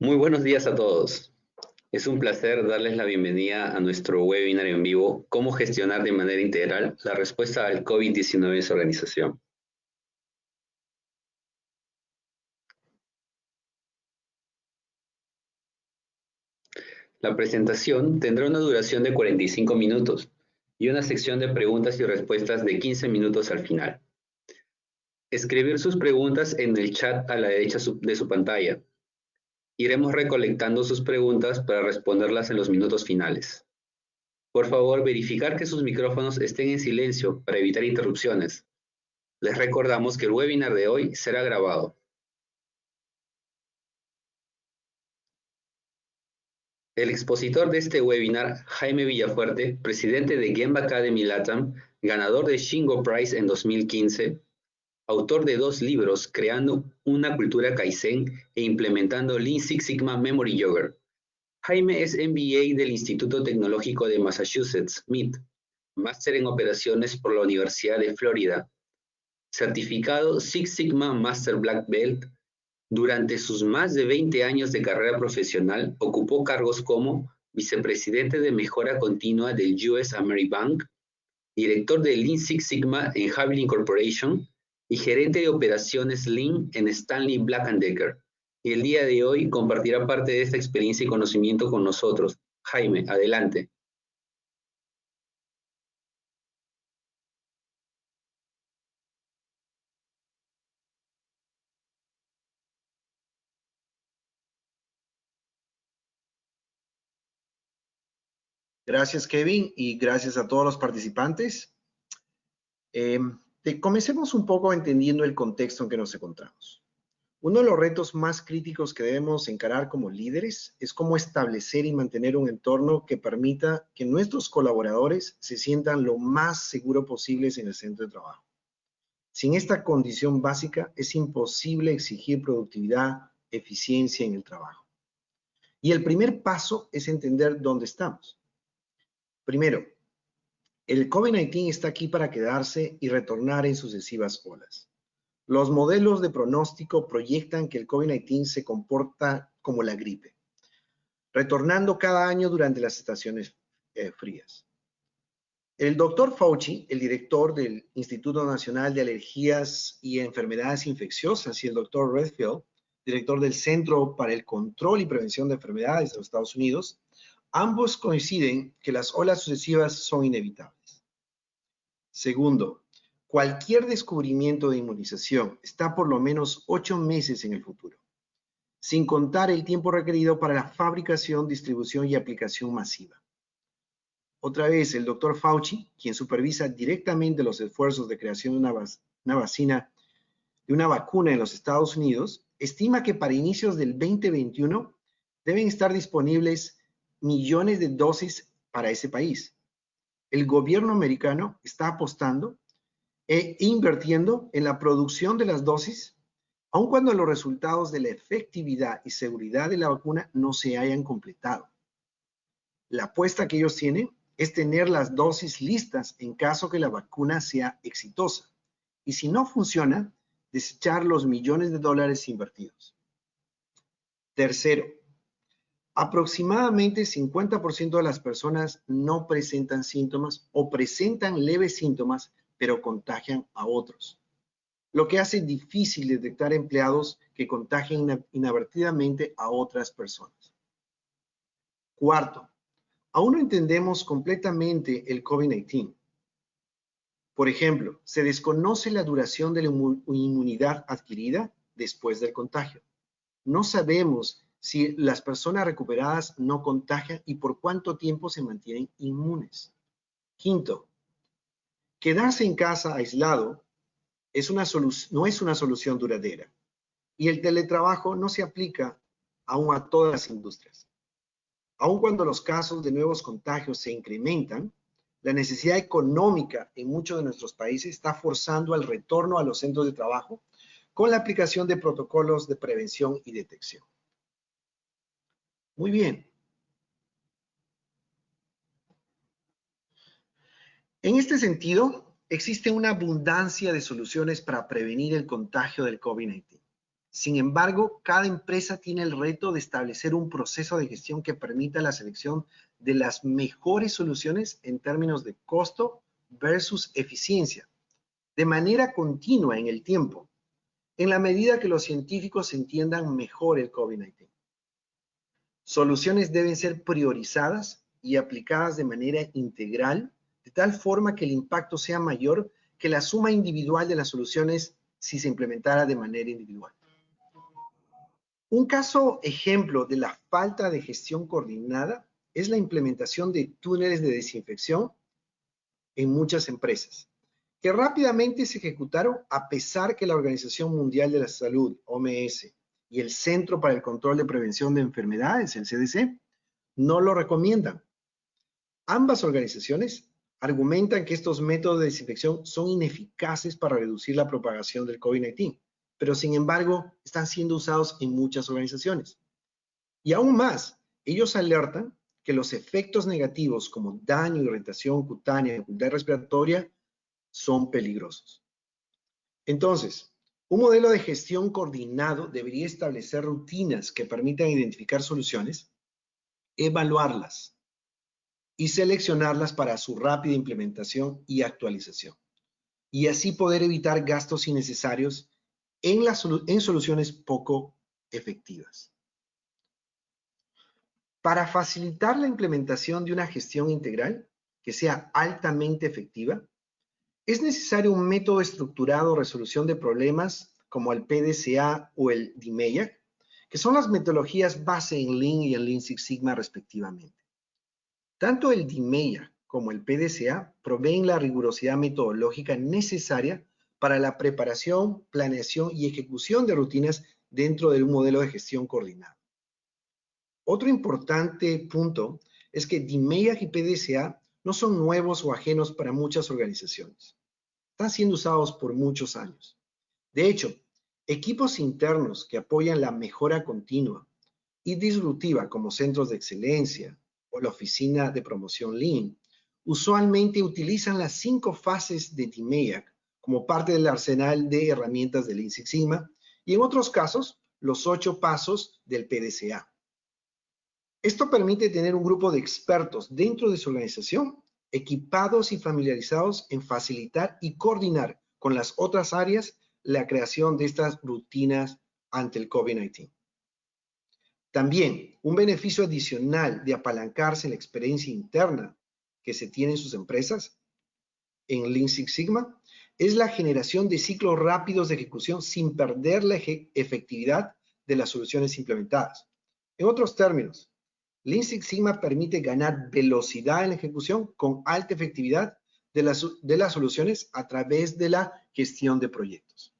Muy buenos días a todos. Es un placer darles la bienvenida a nuestro webinar en vivo, Cómo gestionar de manera integral la respuesta al COVID-19 en su organización. La presentación tendrá una duración de 45 minutos y una sección de preguntas y respuestas de 15 minutos al final. Escribir sus preguntas en el chat a la derecha de su pantalla. Iremos recolectando sus preguntas para responderlas en los minutos finales. Por favor, verificar que sus micrófonos estén en silencio para evitar interrupciones. Les recordamos que el webinar de hoy será grabado. El expositor de este webinar, Jaime Villafuerte, presidente de Gemba Academy Latam, ganador de Shingo Prize en 2015, autor de 2 libros, Creando una cultura Kaizen e implementando Lean Six Sigma Memory Yogurt. Jaime es MBA del Instituto Tecnológico de Massachusetts, MIT, máster en operaciones por la Universidad de Florida, certificado Six Sigma Master Black Belt. Durante sus más de 20 años de carrera profesional, ocupó cargos como vicepresidente de mejora continua del US AmeriBank, director de Lean Six Sigma en Javelin Corporation y gerente de operaciones Lean en Stanley Black & Decker. Y el día de hoy compartirá parte de esta experiencia y conocimiento con nosotros. Jaime, adelante. Gracias, Kevin, y gracias a todos los participantes. Comencemos un poco entendiendo el contexto en que nos encontramos. Uno de los retos más críticos que debemos encarar como líderes es cómo establecer y mantener un entorno que permita que nuestros colaboradores se sientan lo más seguro posibles en el centro de trabajo. Sin esta condición básica, es imposible exigir productividad, eficiencia en el trabajo. Y el primer paso es entender dónde estamos. Primero, el COVID-19 está aquí para quedarse y retornar en sucesivas olas. Los modelos de pronóstico proyectan que el COVID-19 se comporta como la gripe, retornando cada año durante las estaciones frías. El doctor Fauci, el director del Instituto Nacional de Alergias y Enfermedades Infecciosas, y el doctor Redfield, director del Centro para el Control y Prevención de Enfermedades de los Estados Unidos, ambos coinciden que las olas sucesivas son inevitables. Segundo, cualquier descubrimiento de inmunización está por lo menos 8 meses en el futuro, sin contar el tiempo requerido para la fabricación, distribución y aplicación masiva. Otra vez, el doctor Fauci, quien supervisa directamente los esfuerzos de creación de una vacuna en los Estados Unidos, estima que para inicios del 2021 deben estar disponibles millones de dosis para ese país. El gobierno americano está apostando e invirtiendo en la producción de las dosis, aun cuando los resultados de la efectividad y seguridad de la vacuna no se hayan completado. La apuesta que ellos tienen es tener las dosis listas en caso que la vacuna sea exitosa. Y si no funciona, desechar los millones de dólares invertidos. Tercero, aproximadamente 50% de las personas no presentan síntomas o presentan leves síntomas, pero contagian a otros, lo que hace difícil detectar empleados que contagian inadvertidamente a otras personas. Cuarto, aún no entendemos completamente el COVID-19. Por ejemplo, se desconoce la duración de la inmunidad adquirida después del contagio. No sabemos si las personas recuperadas no contagian y por cuánto tiempo se mantienen inmunes. Quinto, quedarse en casa aislado no es una solución duradera y el teletrabajo no se aplica aún a todas las industrias. Aun cuando los casos de nuevos contagios se incrementan, la necesidad económica en muchos de nuestros países está forzando al retorno a los centros de trabajo con la aplicación de protocolos de prevención y detección. Muy bien. En este sentido, existe una abundancia de soluciones para prevenir el contagio del COVID-19. Sin embargo, cada empresa tiene el reto de establecer un proceso de gestión que permita la selección de las mejores soluciones en términos de costo versus eficiencia, de manera continua en el tiempo, en la medida que los científicos entiendan mejor el COVID-19. Soluciones deben ser priorizadas y aplicadas de manera integral, de tal forma que el impacto sea mayor que la suma individual de las soluciones si se implementara de manera individual. Un caso ejemplo de la falta de gestión coordinada es la implementación de túneles de desinfección en muchas empresas, que rápidamente se ejecutaron a pesar que la Organización Mundial de la Salud, OMS, y el Centro para el Control de Prevención de Enfermedades, el CDC, no lo recomiendan. Ambas organizaciones argumentan que estos métodos de desinfección son ineficaces para reducir la propagación del COVID-19, pero sin embargo están siendo usados en muchas organizaciones. Y aún más, ellos alertan que los efectos negativos como daño, irritación cutánea, enfermedad respiratoria, son peligrosos. Entonces, un modelo de gestión coordinado debería establecer rutinas que permitan identificar soluciones, evaluarlas y seleccionarlas para su rápida implementación y actualización, y así poder evitar gastos innecesarios en soluciones poco efectivas. Para facilitar la implementación de una gestión integral que sea altamente efectiva, es necesario un método estructurado de resolución de problemas como el PDCA o el DMAIC, que son las metodologías base en Lean y en Lean Six Sigma respectivamente. Tanto el DMAIC como el PDCA proveen la rigurosidad metodológica necesaria para la preparación, planeación y ejecución de rutinas dentro de un modelo de gestión coordinado. Otro importante punto es que DMAIC y PDCA no son nuevos o ajenos para muchas organizaciones. Están siendo usados por muchos años. De hecho, equipos internos que apoyan la mejora continua y disruptiva como centros de excelencia o la oficina de promoción Lean, usualmente utilizan las 5 fases de DMAIC como parte del arsenal de herramientas de Lean Six Sigma y en otros casos, los 8 pasos del PDCA. Esto permite tener un grupo de expertos dentro de su organización equipados y familiarizados en facilitar y coordinar con las otras áreas la creación de estas rutinas ante el COVID-19. También, un beneficio adicional de apalancarse en la experiencia interna que se tiene en sus empresas en Lean Six Sigma es la generación de ciclos rápidos de ejecución sin perder la efectividad de las soluciones implementadas. En otros términos, Lean Six Sigma permite ganar velocidad en la ejecución con alta efectividad de las soluciones a través de la gestión de proyectos.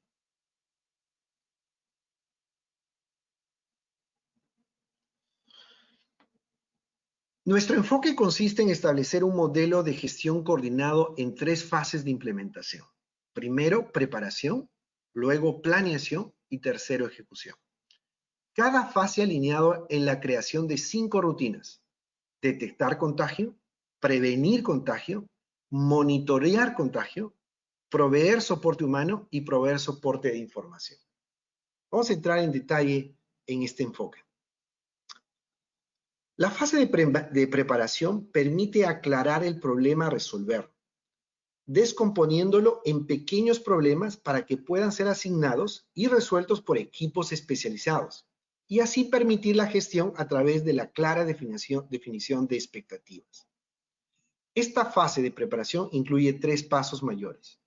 Nuestro enfoque consiste en establecer un modelo de gestión coordinado en 3 fases de implementación. Primero, preparación, luego planeación y tercero, ejecución. Cada fase alineado en la creación de 5 rutinas: detectar contagio, prevenir contagio, monitorear contagio, proveer soporte humano y proveer soporte de información. Vamos a entrar en detalle en este enfoque. La fase de preparación permite aclarar el problema a resolver, descomponiéndolo en pequeños problemas para que puedan ser asignados y resueltos por equipos especializados, y así permitir la gestión a través de la clara definición de expectativas. Esta fase de preparación incluye 3 pasos mayores.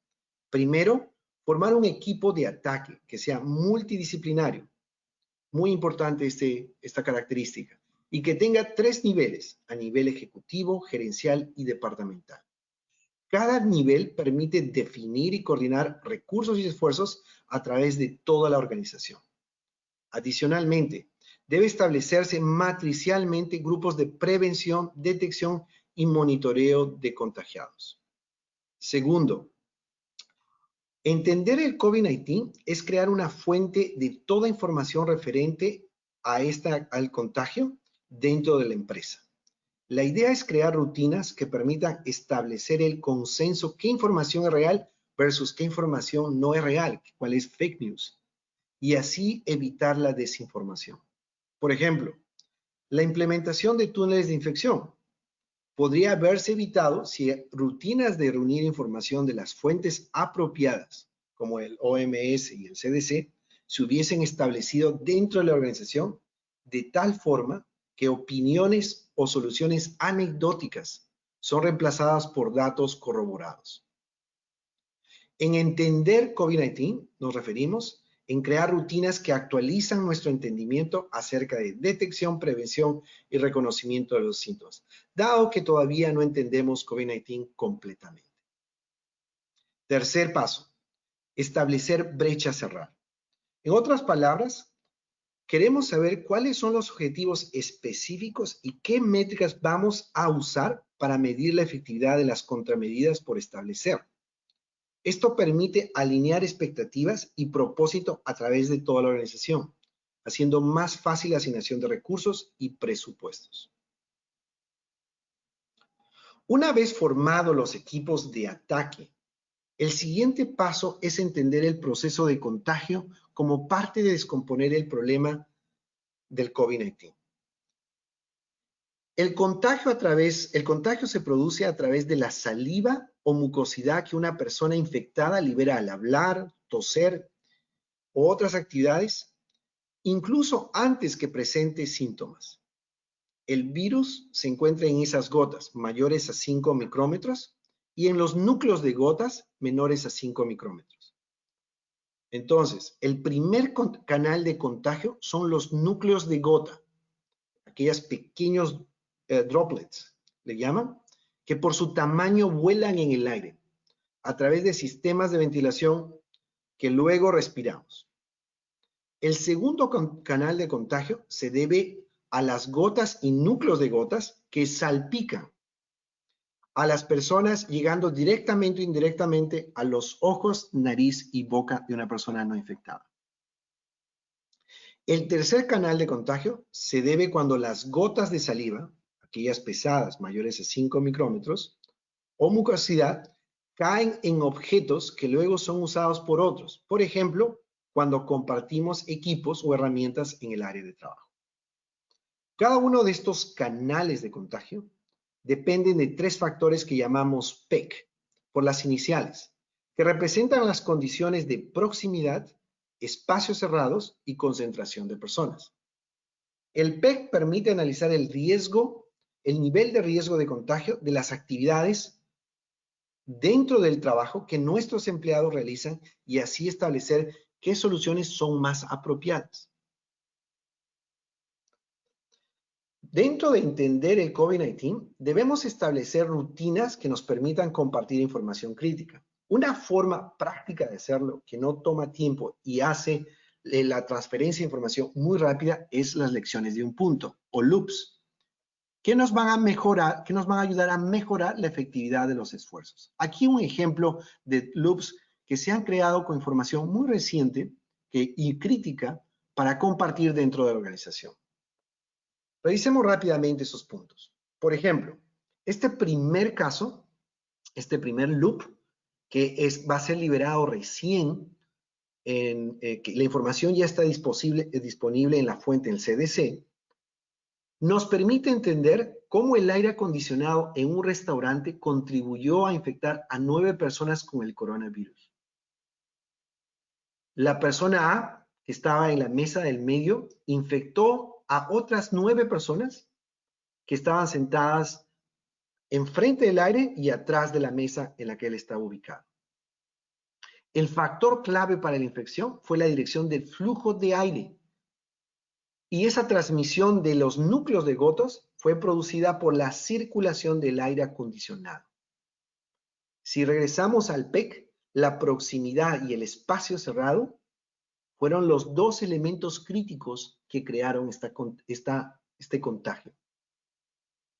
Primero, formar un equipo de ataque que sea multidisciplinario. Muy importante esta característica. Y que tenga 3 niveles, a nivel ejecutivo, gerencial y departamental. Cada nivel permite definir y coordinar recursos y esfuerzos a través de toda la organización. Adicionalmente, debe establecerse matricialmente grupos de prevención, detección y monitoreo de contagiados. Segundo, entender el COVID-19 es crear una fuente de toda información referente al contagio dentro de la empresa. La idea es crear rutinas que permitan establecer el consenso qué información es real versus qué información no es real, cuál es fake news. y así evitar la desinformación. Por ejemplo, la implementación de túneles de infección podría haberse evitado si rutinas de reunir información de las fuentes apropiadas, como el OMS y el CDC, se hubiesen establecido dentro de la organización de tal forma que opiniones o soluciones anecdóticas son reemplazadas por datos corroborados. En entender COVID-19 nos referimos en crear rutinas que actualizan nuestro entendimiento acerca de detección, prevención y reconocimiento de los síntomas, dado que todavía no entendemos COVID-19 completamente. Tercer paso, establecer brecha cerrada. En otras palabras, queremos saber cuáles son los objetivos específicos y qué métricas vamos a usar para medir la efectividad de las contramedidas por establecer. Esto permite alinear expectativas y propósito a través de toda la organización, haciendo más fácil la asignación de recursos y presupuestos. Una vez formados los equipos de ataque, el siguiente paso es entender el proceso de contagio como parte de descomponer el problema del COVID-19. El contagio se produce a través de la saliva o mucosidad que una persona infectada libera al hablar, toser o otras actividades, incluso antes que presente síntomas. El virus se encuentra en esas gotas mayores a 5 micrómetros y en los núcleos de gotas menores a 5 micrómetros. Entonces, el primer canal de contagio son los núcleos de gota, aquellos pequeños droplets, le llaman, que por su tamaño vuelan en el aire a través de sistemas de ventilación que luego respiramos. El segundo canal de contagio se debe a las gotas y núcleos de gotas que salpican a las personas, llegando directamente o indirectamente a los ojos, nariz y boca de una persona no infectada. El tercer canal de contagio se debe cuando las gotas de saliva, aquellas pesadas mayores a 5 micrómetros, o mucosidad, caen en objetos que luego son usados por otros. Por ejemplo, cuando compartimos equipos o herramientas en el área de trabajo. Cada uno de estos canales de contagio dependen de tres factores que llamamos PEC, por las iniciales, que representan las condiciones de proximidad, espacios cerrados y concentración de personas. El PEC permite analizar el nivel de riesgo de contagio de las actividades dentro del trabajo que nuestros empleados realizan y así establecer qué soluciones son más apropiadas. Dentro de entender el COVID-19, debemos establecer rutinas que nos permitan compartir información crítica. Una forma práctica de hacerlo que no toma tiempo y hace la transferencia de información muy rápida es las lecciones de un punto o loops, que nos van a ayudar a mejorar la efectividad de los esfuerzos. Aquí un ejemplo de loops que se han creado con información muy reciente y crítica para compartir dentro de la organización. Revisemos rápidamente esos puntos. Por ejemplo, este primer caso, este primer loop, que va a ser liberado recién, que la información ya está disponible en la fuente, en el CDC, nos permite entender cómo el aire acondicionado en un restaurante contribuyó a infectar a 9 personas con el coronavirus. La persona A, que estaba en la mesa del medio, infectó a otras 9 personas que estaban sentadas enfrente del aire y atrás de la mesa en la que él estaba ubicado. El factor clave para la infección fue la dirección del flujo de aire. Y esa transmisión de los núcleos de gotas fue producida por la circulación del aire acondicionado. Si regresamos al PEC, la proximidad y el espacio cerrado fueron los dos elementos críticos que crearon este contagio.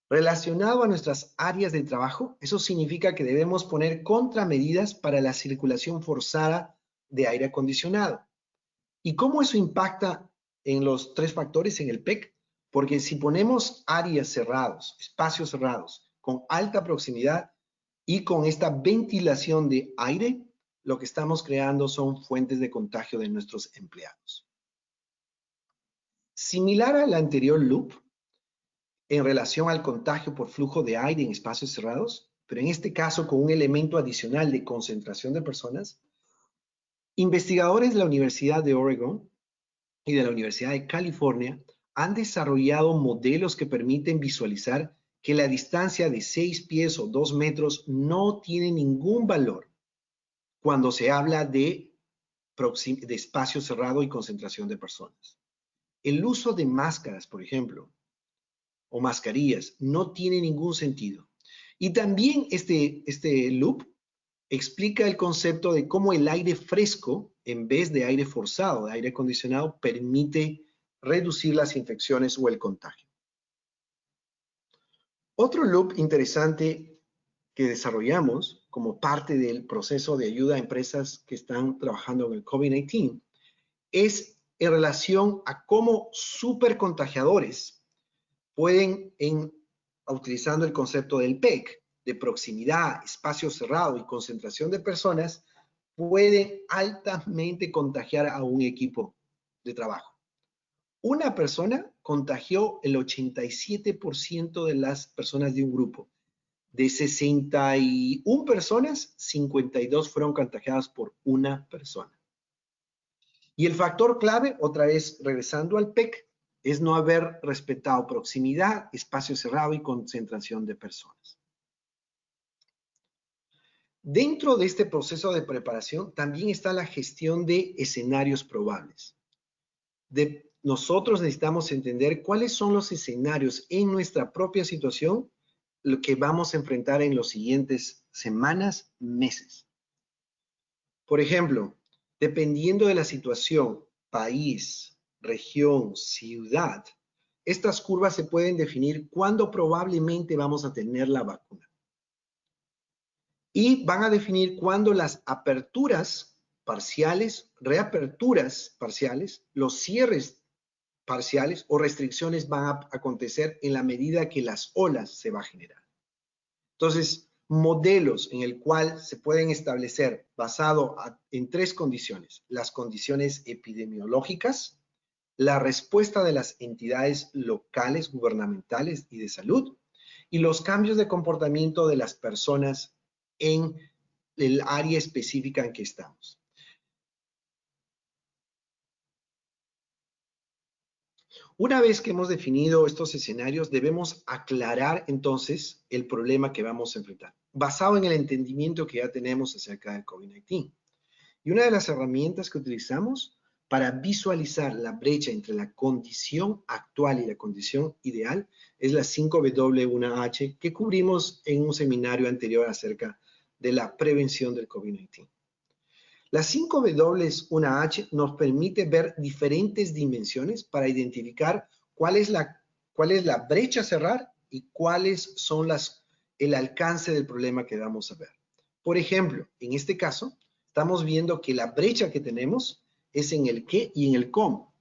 Relacionado a nuestras áreas de trabajo, eso significa que debemos poner contramedidas para la circulación forzada de aire acondicionado. ¿Y cómo eso impacta en los tres factores en el PEC? Porque si ponemos áreas cerrados, espacios cerrados, con alta proximidad y con esta ventilación de aire, lo que estamos creando son fuentes de contagio de nuestros empleados. Similar al anterior loop, en relación al contagio por flujo de aire en espacios cerrados, pero en este caso con un elemento adicional de concentración de personas, investigadores de la Universidad de Oregon y de la Universidad de California han desarrollado modelos que permiten visualizar que la distancia de 6 pies o 2 metros no tiene ningún valor cuando se habla de espacio cerrado y concentración de personas. El uso de máscaras, por ejemplo, o mascarillas, no tiene ningún sentido. Y también este loop explica el concepto de cómo el aire fresco, en vez de aire forzado, de aire acondicionado, permite reducir las infecciones o el contagio. Otro loop interesante que desarrollamos como parte del proceso de ayuda a empresas que están trabajando en el COVID-19 es en relación a cómo supercontagiadores pueden, utilizando el concepto del PEC, de proximidad, espacio cerrado y concentración de personas, pueden altamente contagiar a un equipo de trabajo. Una persona contagió el 87% de las personas de un grupo. De 61 personas, 52 fueron contagiadas por una persona. Y el factor clave, otra vez regresando al PEC, es no haber respetado proximidad, espacio cerrado y concentración de personas. Dentro de este proceso de preparación también está la gestión de escenarios probables. Nosotros necesitamos entender cuáles son los escenarios en nuestra propia situación lo que vamos a enfrentar en las siguientes semanas, meses. Por ejemplo, dependiendo de la situación, país, región, ciudad, estas curvas se pueden definir cuándo probablemente vamos a tener la vacuna. Y van a definir cuándo las aperturas parciales, reaperturas parciales, los cierres parciales o restricciones van a acontecer en la medida que las olas se va a generar. Entonces, modelos en el cual se pueden establecer basado en 3 condiciones: las condiciones epidemiológicas, la respuesta de las entidades locales, gubernamentales y de salud, y los cambios de comportamiento de las personas en el área específica en que estamos. Una vez que hemos definido estos escenarios, debemos aclarar entonces el problema que vamos a enfrentar, basado en el entendimiento que ya tenemos acerca del COVID-19. Y una de las herramientas que utilizamos para visualizar la brecha entre la condición actual y la condición ideal es la 5W1H que cubrimos en un seminario anterior acerca de la prevención del COVID-19. La 5W1H nos permite ver diferentes dimensiones para identificar cuál es la brecha a cerrar y cuáles son el alcance del problema que vamos a ver. Por ejemplo, en este caso, estamos viendo que la brecha que tenemos es en el qué y en el cómo.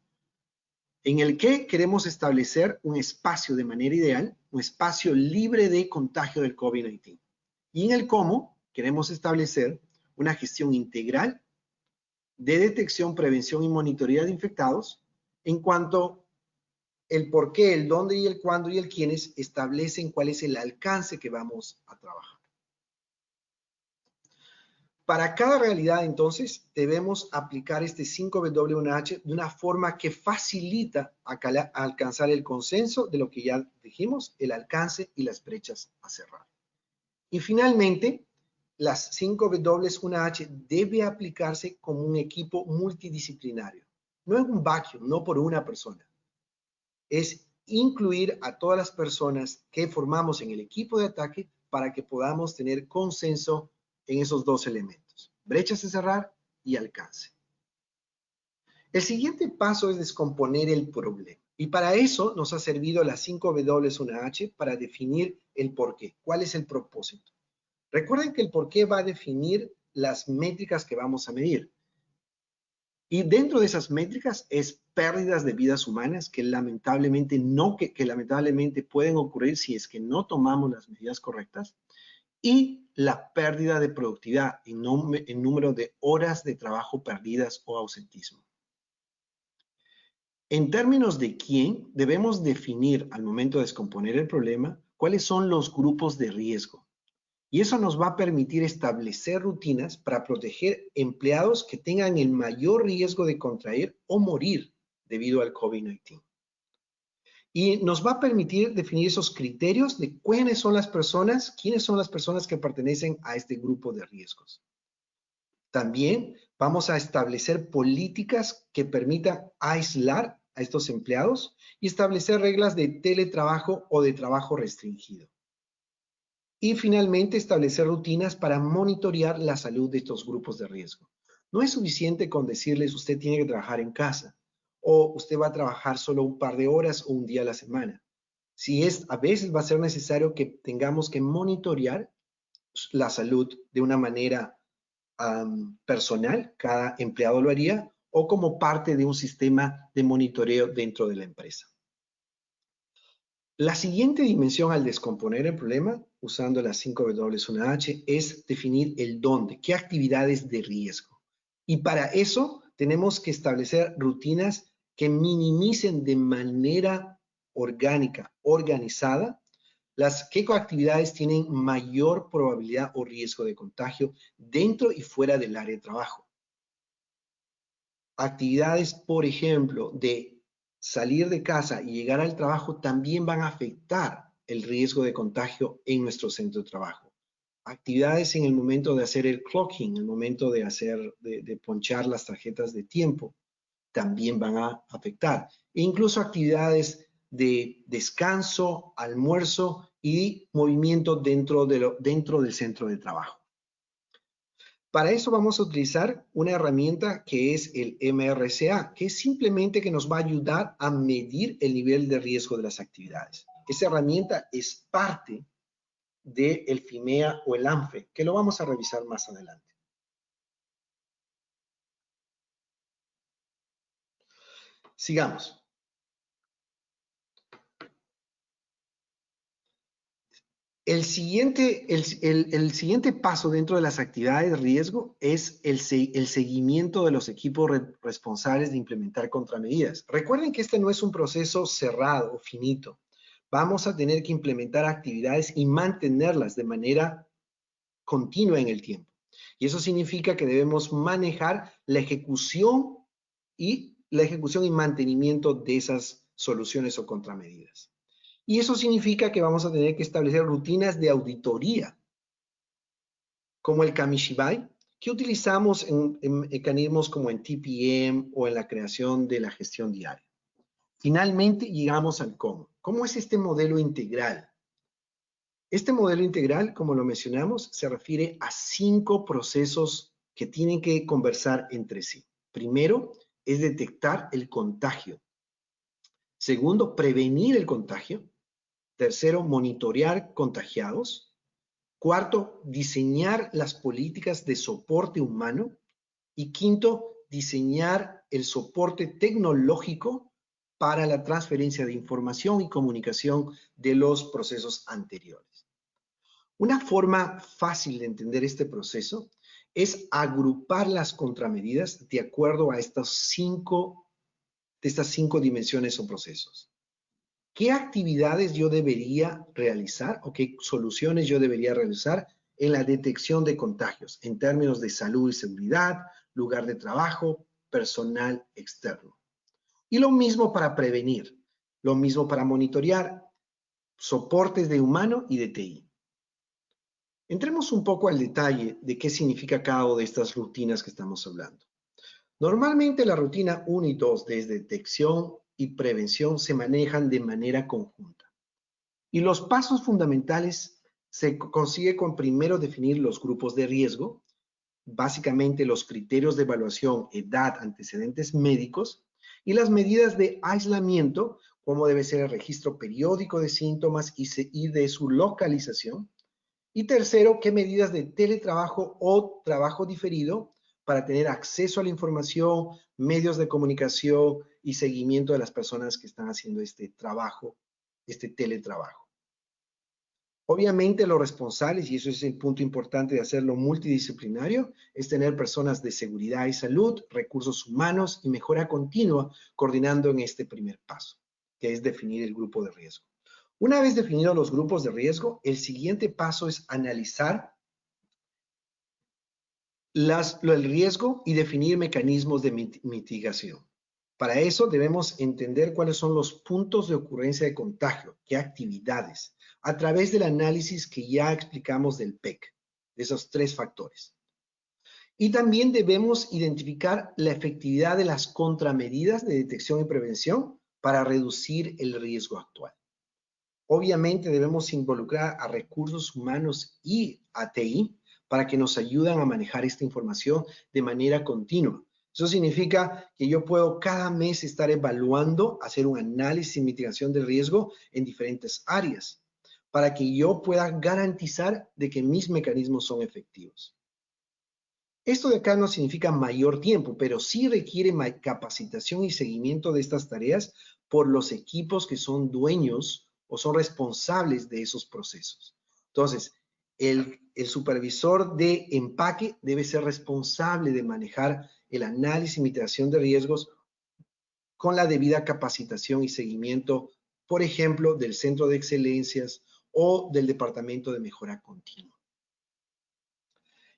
En el qué queremos establecer un espacio de manera ideal, un espacio libre de contagio del COVID-19. Y en el cómo queremos establecer una gestión integral de detección, prevención y monitoreo de infectados en cuanto el por qué, el dónde y el cuándo y el quiénes establecen cuál es el alcance que vamos a trabajar. Para cada realidad, entonces, debemos aplicar este 5W1H de una forma que facilita alcanzar el consenso de lo que ya dijimos, el alcance y las brechas a cerrar. Y finalmente, las 5W1H debe aplicarse como un equipo multidisciplinario, no en un vacuum, no por una persona. Es incluir a todas las personas que formamos en el equipo de ataque para que podamos tener consenso en esos 2 elementos, brechas a cerrar y alcance. El siguiente paso es descomponer el problema. Y para eso nos ha servido la 5W1H para definir el porqué. ¿Cuál es el propósito? Recuerden que el porqué va a definir las métricas que vamos a medir. Y dentro de esas métricas es pérdidas de vidas humanas que lamentablemente pueden ocurrir si es que no tomamos las medidas correctas. y la pérdida de productividad en número de horas de trabajo perdidas o ausentismo. En términos de quién, debemos definir al momento de descomponer el problema cuáles son los grupos de riesgo. Y eso nos va a permitir establecer rutinas para proteger empleados que tengan el mayor riesgo de contraer o morir debido al COVID-19. Y nos va a permitir definir esos criterios de quiénes son las personas que pertenecen a este grupo de riesgos. También vamos a establecer políticas que permitan aislar a estos empleados y establecer reglas de teletrabajo o de trabajo restringido. Y finalmente, establecer rutinas para monitorear la salud de estos grupos de riesgo. No es suficiente con decirles usted tiene que trabajar en casa o usted va a trabajar solo un par de horas o un día a la semana. A veces va a ser necesario que tengamos que monitorear la salud de una manera personal, cada empleado lo haría, o como parte de un sistema de monitoreo dentro de la empresa. La siguiente dimensión al descomponer el problema, usando las 5W1H, es definir el dónde, qué actividades de riesgo. Y para eso tenemos que establecer rutinas que minimicen de manera orgánica, organizada, qué actividades tienen mayor probabilidad o riesgo de contagio dentro y fuera del área de trabajo. Actividades, por ejemplo, de salir de casa y llegar al trabajo también van a afectar el riesgo de contagio en nuestro centro de trabajo. Actividades en el momento de hacer el clocking, el momento de ponchar las tarjetas de tiempo, también van a afectar. E incluso actividades de descanso, almuerzo y movimiento dentro del centro de trabajo. Para eso vamos a utilizar una herramienta que es el MRCA, que es simplemente que nos va a ayudar a medir el nivel de riesgo de las actividades. Esa herramienta es parte del FIMEA o el ANFE, que lo vamos a revisar más adelante. Sigamos. El siguiente paso dentro de las actividades de riesgo es el seguimiento de los equipos responsables de implementar contramedidas. Recuerden que este no es un proceso cerrado o finito. Vamos a tener que implementar actividades y mantenerlas de manera continua en el tiempo. Y eso significa que debemos manejar la ejecución y mantenimiento de esas soluciones o contramedidas. Y eso significa que vamos a tener que establecer rutinas de auditoría, como el Kamishibai, que utilizamos en mecanismos como en TPM o en la creación de la gestión diaria. Finalmente, llegamos al cómo. ¿Cómo es este modelo integral? Este modelo integral, como lo mencionamos, se refiere a 5 procesos que tienen que conversar entre sí. Primero, es detectar el contagio. Segundo, prevenir el contagio. Tercero, monitorear contagiados. Cuarto, diseñar las políticas de soporte humano. Y quinto, diseñar el soporte tecnológico para la transferencia de información y comunicación de los procesos anteriores. Una forma fácil de entender este proceso es agrupar las contramedidas de acuerdo a estas 5 dimensiones o procesos. ¿Qué actividades yo debería realizar o qué soluciones yo debería realizar en la detección de contagios en términos de salud y seguridad, lugar de trabajo, personal externo? Y lo mismo para prevenir, lo mismo para monitorear, soportes de humano y de TI. Entremos un poco al detalle de qué significa cada una de estas rutinas que estamos hablando. Normalmente la rutina 1 y 2 de detección y prevención se manejan de manera conjunta. Y los pasos fundamentales se consigue con primero definir los grupos de riesgo, básicamente los criterios de evaluación, edad, antecedentes médicos, y las medidas de aislamiento, como debe ser el registro periódico de síntomas y de su localización. Y tercero, qué medidas de teletrabajo o trabajo diferido para tener acceso a la información, medios de comunicación y seguimiento de las personas que están haciendo este trabajo, este teletrabajo. Obviamente los responsables, y eso es el punto importante de hacerlo multidisciplinario, es tener personas de seguridad y salud, recursos humanos y mejora continua coordinando en este primer paso, que es definir el grupo de riesgo. Una vez definidos los grupos de riesgo, el siguiente paso es analizar el riesgo y definir mecanismos de mitigación. Para eso debemos entender cuáles son los puntos de ocurrencia de contagio, qué actividades, a través del análisis que ya explicamos del PEC, de esos 3 factores. Y también debemos identificar la efectividad de las contramedidas de detección y prevención para reducir el riesgo actual. Obviamente debemos involucrar a recursos humanos y a TI para que nos ayuden a manejar esta información de manera continua. Eso significa que yo puedo cada mes estar evaluando, hacer un análisis y mitigación del riesgo en diferentes áreas, para que yo pueda garantizar de que mis mecanismos son efectivos. Esto de acá no significa mayor tiempo, pero sí requiere capacitación y seguimiento de estas tareas por los equipos que son dueños o son responsables de esos procesos. Entonces, el supervisor de empaque debe ser responsable de manejar el análisis y mitigación de riesgos con la debida capacitación y seguimiento, por ejemplo, del Centro de Excelencias o del Departamento de Mejora Continua.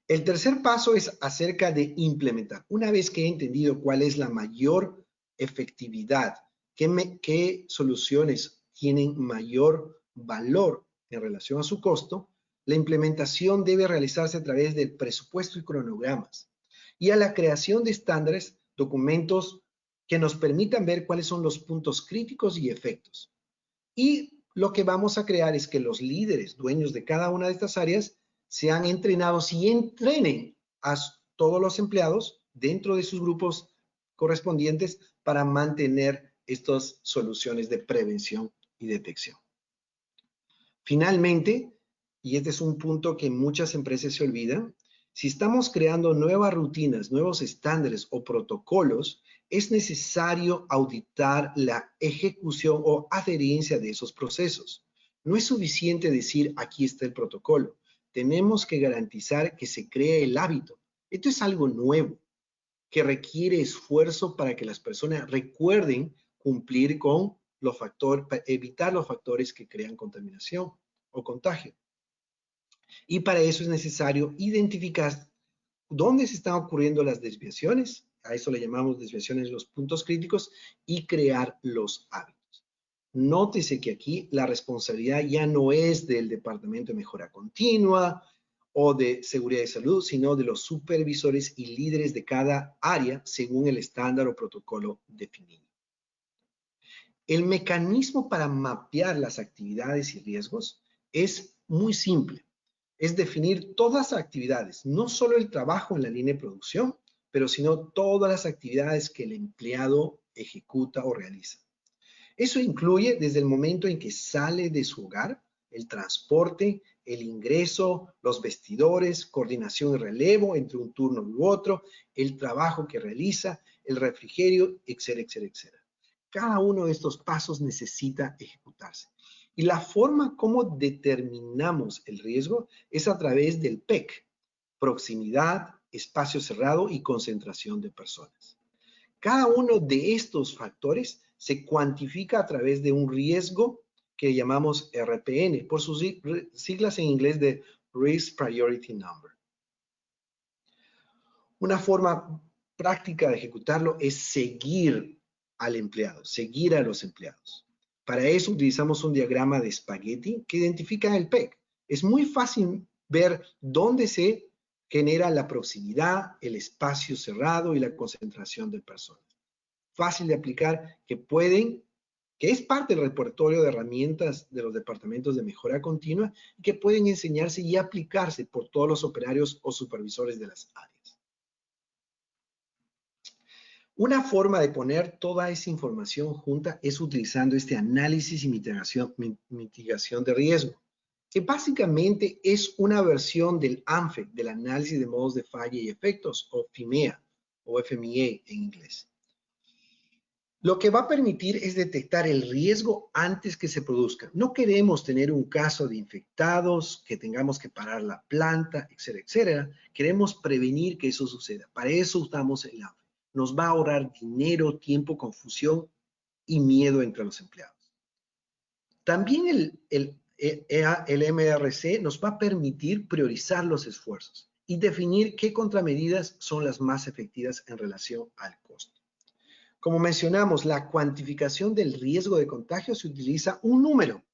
El tercer paso es acerca de implementar. Una vez que he entendido cuál es la mayor efectividad, qué soluciones tienen mayor valor en relación a su costo, la implementación debe realizarse a través del presupuesto y cronogramas y a la creación de estándares, documentos que nos permitan ver cuáles son los puntos críticos y efectos. Y lo que vamos a crear es que los líderes, dueños de cada una de estas áreas, sean entrenados y entrenen a todos los empleados dentro de sus grupos correspondientes para mantener estas soluciones de prevención y detección. Finalmente, y este es un punto que muchas empresas se olvidan, si estamos creando nuevas rutinas, nuevos estándares o protocolos, es necesario auditar la ejecución o adherencia de esos procesos. No es suficiente decir, aquí está el protocolo. Tenemos que garantizar que se cree el hábito. Esto es algo nuevo, que requiere esfuerzo para que las personas recuerden cumplir con los factores, para evitar los factores que crean contaminación o contagio. Y para eso es necesario identificar dónde se están ocurriendo las desviaciones, a eso le llamamos desviaciones, los puntos críticos, y crear los hábitos. Nótese que aquí la responsabilidad ya no es del Departamento de Mejora Continua o de Seguridad y Salud, sino de los supervisores y líderes de cada área según el estándar o protocolo definido. El mecanismo para mapear las actividades y riesgos es muy simple. Es definir todas las actividades, no solo el trabajo en la línea de producción, pero sino todas las actividades que el empleado ejecuta o realiza. Eso incluye desde el momento en que sale de su hogar, el transporte, el ingreso, los vestidores, coordinación y relevo entre un turno u otro, el trabajo que realiza, el refrigerio, etcétera, etcétera, etcétera. Cada uno de estos pasos necesita ejecutarse. Y la forma como determinamos el riesgo es a través del PEC, proximidad, espacio cerrado y concentración de personas. Cada uno de estos factores se cuantifica a través de un riesgo que llamamos RPN, por sus siglas en inglés de Risk Priority Number. Una forma práctica de ejecutarlo es seguir al empleado, seguir a los empleados. Para eso utilizamos un diagrama de espagueti que identifica el PEC. Es muy fácil ver dónde se genera la proximidad, el espacio cerrado y la concentración de personas. Fácil de aplicar, que es parte del repertorio de herramientas de los departamentos de mejora continua y que pueden enseñarse y aplicarse por todos los operarios o supervisores de las áreas. Una forma de poner toda esa información junta es utilizando este análisis y mitigación de riesgo, que básicamente es una versión del ANFE, del análisis de modos de falla y efectos, o FIMEA, o FMEA en inglés. Lo que va a permitir es detectar el riesgo antes que se produzca. No queremos tener un caso de infectados, que tengamos que parar la planta, etcétera, etcétera. Queremos prevenir que eso suceda. Para eso usamos el ANFE. Nos va a ahorrar dinero, tiempo, confusión y miedo entre los empleados. También el MRC nos va a permitir priorizar los esfuerzos y definir qué contramedidas son las más efectivas en relación al costo. Como mencionamos, la cuantificación del riesgo de contagio se utiliza un número,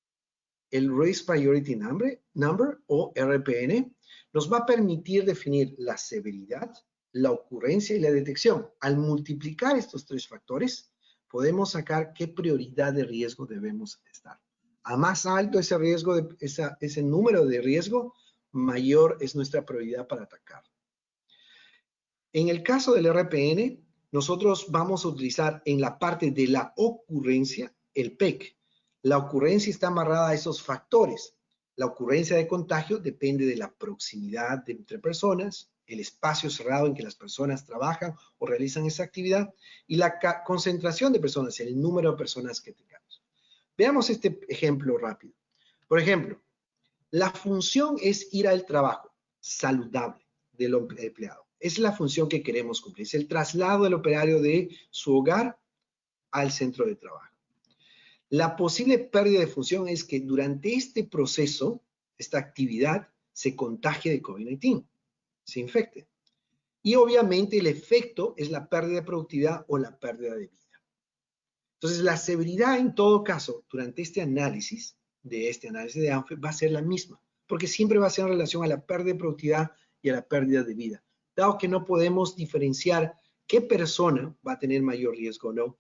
el Risk Priority Number o RPN, nos va a permitir definir la severidad, la ocurrencia y la detección. Al multiplicar estos tres factores, podemos sacar qué prioridad de riesgo debemos estar. A más alto ese riesgo, ese número de riesgo, mayor es nuestra prioridad para atacar. En el caso del RPN, nosotros vamos a utilizar en la parte de la ocurrencia el PEC. La ocurrencia está amarrada a esos factores. La ocurrencia de contagio depende de la proximidad de entre personas, el espacio cerrado en que las personas trabajan o realizan esa actividad y la concentración de personas, el número de personas que tengamos. Veamos este ejemplo rápido. Por ejemplo, la función es ir al trabajo saludable del empleado. Es la función que queremos cumplir. Es el traslado del operario de su hogar al centro de trabajo. La posible pérdida de función es que durante este proceso, esta actividad, se contagie de COVID-19, se infecte. Y obviamente el efecto es la pérdida de productividad o la pérdida de vida. Entonces, la severidad en todo caso, durante este análisis de ANFE, va a ser la misma, porque siempre va a ser en relación a la pérdida de productividad y a la pérdida de vida, dado que no podemos diferenciar qué persona va a tener mayor riesgo o no,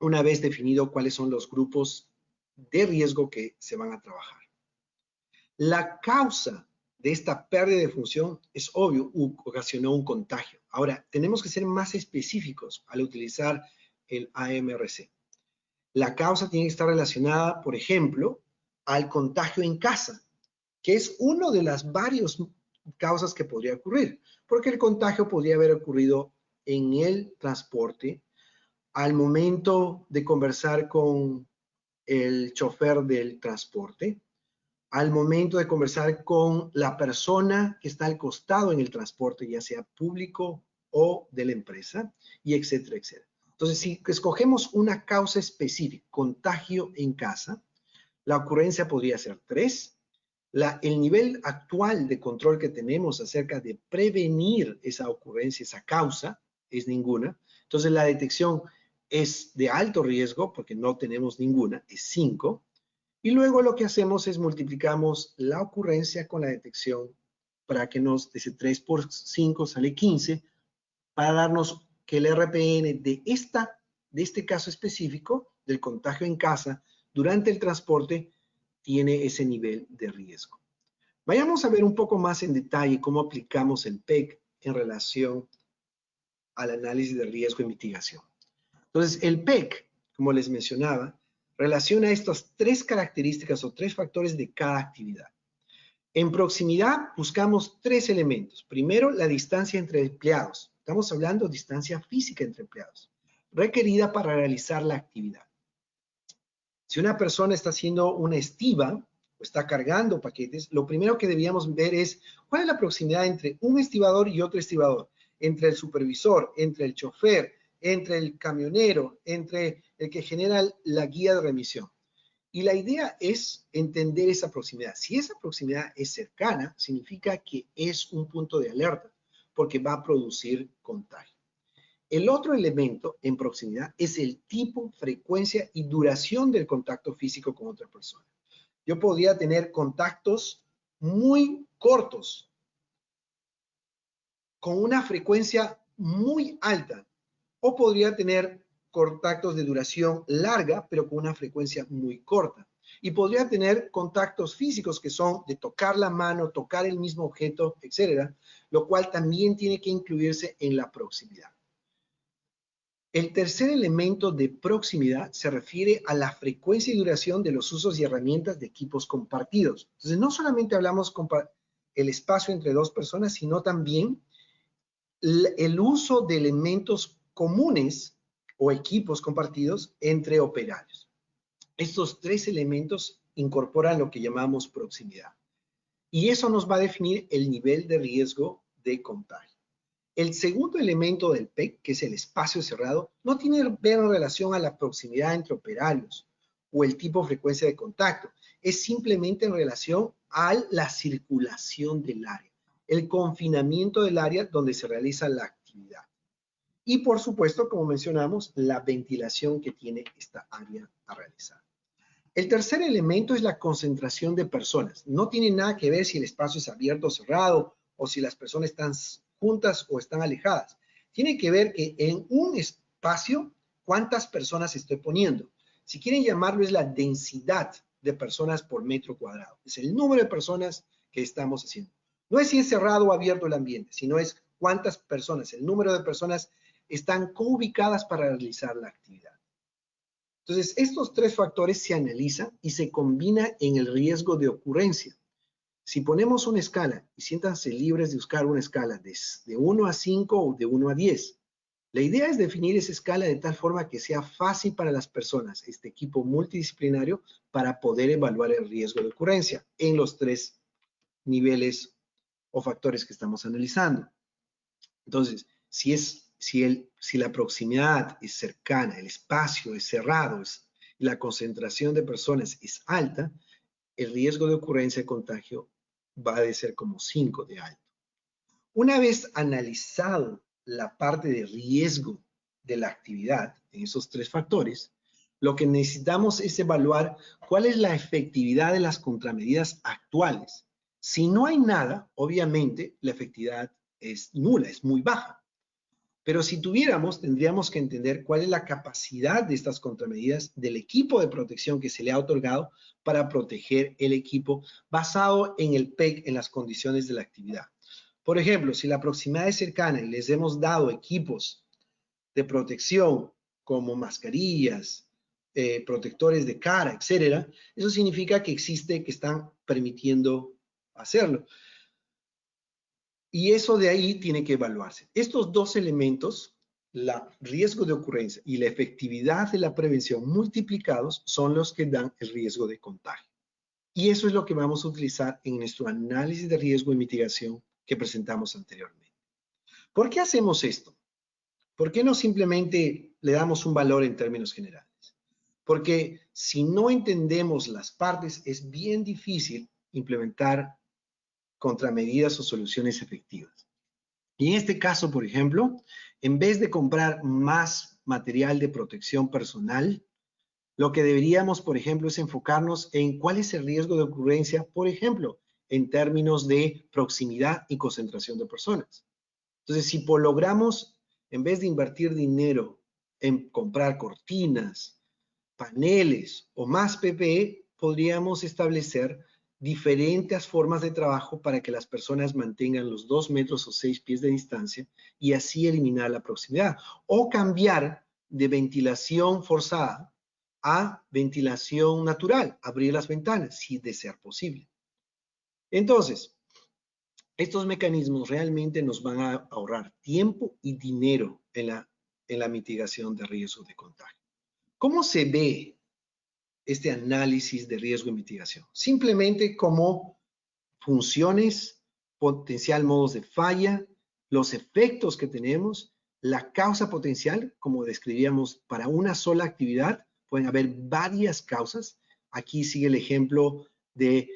una vez definido cuáles son los grupos de riesgo que se van a trabajar. La causa de esta pérdida de función es obvio, ocasionó un contagio. Ahora, tenemos que ser más específicos al utilizar el AMRC. La causa tiene que estar relacionada, por ejemplo, al contagio en casa, que es una de las varias causas que podría ocurrir, porque el contagio podría haber ocurrido en el transporte, al momento de conversar con el chofer del transporte, al momento de conversar con la persona que está al costado en el transporte, ya sea público o de la empresa, y etcétera, etcétera. Entonces, si escogemos una causa específica, contagio en casa, la ocurrencia podría ser 3. El nivel actual de control que tenemos acerca de prevenir esa ocurrencia, esa causa, es ninguna. Entonces, la detección es de alto riesgo porque no tenemos ninguna, es 5. Y luego lo que hacemos es multiplicamos la ocurrencia con la detección para que nos, ese 3 por 5 sale 15, para darnos que el RPN de este caso específico, del contagio en casa, durante el transporte, tiene ese nivel de riesgo. Vayamos a ver un poco más en detalle cómo aplicamos el PEC en relación al análisis de riesgo y mitigación. Entonces, el PEC, como les mencionaba, relaciona estas 3 características o 3 factores de cada actividad. En proximidad buscamos 3 elementos. Primero, la distancia entre empleados. Estamos hablando de distancia física entre empleados, requerida para realizar la actividad. Si una persona está haciendo una estiva o está cargando paquetes, lo primero que debíamos ver es cuál es la proximidad entre un estibador y otro estibador, entre el supervisor, entre el chofer, entre el camionero, entre el que genera la guía de remisión. Y la idea es entender esa proximidad. Si esa proximidad es cercana, significa que es un punto de alerta, porque va a producir contagio. El otro elemento en proximidad es el tipo, frecuencia y duración del contacto físico con otra persona. Yo podría tener contactos muy cortos, con una frecuencia muy alta, o podría tener contactos de duración larga, pero con una frecuencia muy corta. Y podría tener contactos físicos que son de tocar la mano, tocar el mismo objeto, etcétera, lo cual también tiene que incluirse en la proximidad. El tercer elemento de proximidad se refiere a la frecuencia y duración de los usos y herramientas de equipos compartidos. Entonces, no solamente hablamos el espacio entre 2 personas, sino también el uso de elementos comunes o equipos compartidos entre operarios. Estos tres elementos incorporan lo que llamamos proximidad. Y eso nos va a definir el nivel de riesgo de contagio. El segundo elemento del PEC, que es el espacio cerrado, no tiene que ver en relación a la proximidad entre operarios o el tipo de frecuencia de contacto. Es simplemente en relación a la circulación del área, el confinamiento del área donde se realiza la actividad. Y por supuesto, como mencionamos, la ventilación que tiene esta área a realizar. El tercer elemento es la concentración de personas. No tiene nada que ver si el espacio es abierto o cerrado, o si las personas están juntas o están alejadas. Tiene que ver que en un espacio, ¿cuántas personas estoy poniendo? Si quieren llamarlo, es la densidad de personas por metro cuadrado. Es el número de personas que estamos haciendo. No es si es cerrado o abierto el ambiente, sino es cuántas personas, el número de personas están co-ubicadas para realizar la actividad. Entonces, estos tres factores se analizan y se combinan en el riesgo de ocurrencia. Si ponemos una escala, y siéntanse libres de buscar una escala de 1 a 5 o de 1 a 10, la idea es definir esa escala de tal forma que sea fácil para las personas, este equipo multidisciplinario, para poder evaluar el riesgo de ocurrencia en los tres niveles o factores que estamos analizando. Entonces, si la proximidad es cercana, el espacio es cerrado, la concentración de personas es alta, el riesgo de ocurrencia de contagio va a ser como 5 de alto. Una vez analizado la parte de riesgo de la actividad en esos tres factores, lo que necesitamos es evaluar cuál es la efectividad de las contramedidas actuales. Si no hay nada, obviamente la efectividad es nula, es muy baja. Pero si tuviéramos, tendríamos que entender cuál es la capacidad de estas contramedidas del equipo de protección que se le ha otorgado para proteger el equipo basado en el PEC en las condiciones de la actividad. Por ejemplo, si la proximidad es cercana y les hemos dado equipos de protección como mascarillas, protectores de cara, etcétera, eso significa que que están permitiendo hacerlo. Y eso de ahí tiene que evaluarse. Estos dos elementos, el riesgo de ocurrencia y la efectividad de la prevención multiplicados, son los que dan el riesgo de contagio. Y eso es lo que vamos a utilizar en nuestro análisis de riesgo y mitigación que presentamos anteriormente. ¿Por qué hacemos esto? ¿Por qué no simplemente le damos un valor en términos generales? Porque si no entendemos las partes, es bien difícil implementar contramedidas o soluciones efectivas. Y en este caso, por ejemplo, en vez de comprar más material de protección personal, lo que deberíamos, por ejemplo, es enfocarnos en cuál es el riesgo de ocurrencia, por ejemplo, en términos de proximidad y concentración de personas. Entonces, si logramos, en vez de invertir dinero en comprar cortinas, paneles o más PPE, podríamos establecer diferentes formas de trabajo para que las personas mantengan los 2 metros o 6 pies de distancia y así eliminar la proximidad. O cambiar de ventilación forzada a ventilación natural, abrir las ventanas, si de ser posible. Entonces, estos mecanismos realmente nos van a ahorrar tiempo y dinero en la mitigación de riesgo de contagio. ¿Cómo se ve este análisis de riesgo y mitigación? Simplemente como funciones, potencial modos de falla, los efectos que tenemos, la causa potencial, como describíamos para una sola actividad, pueden haber varias causas. Aquí sigue el ejemplo de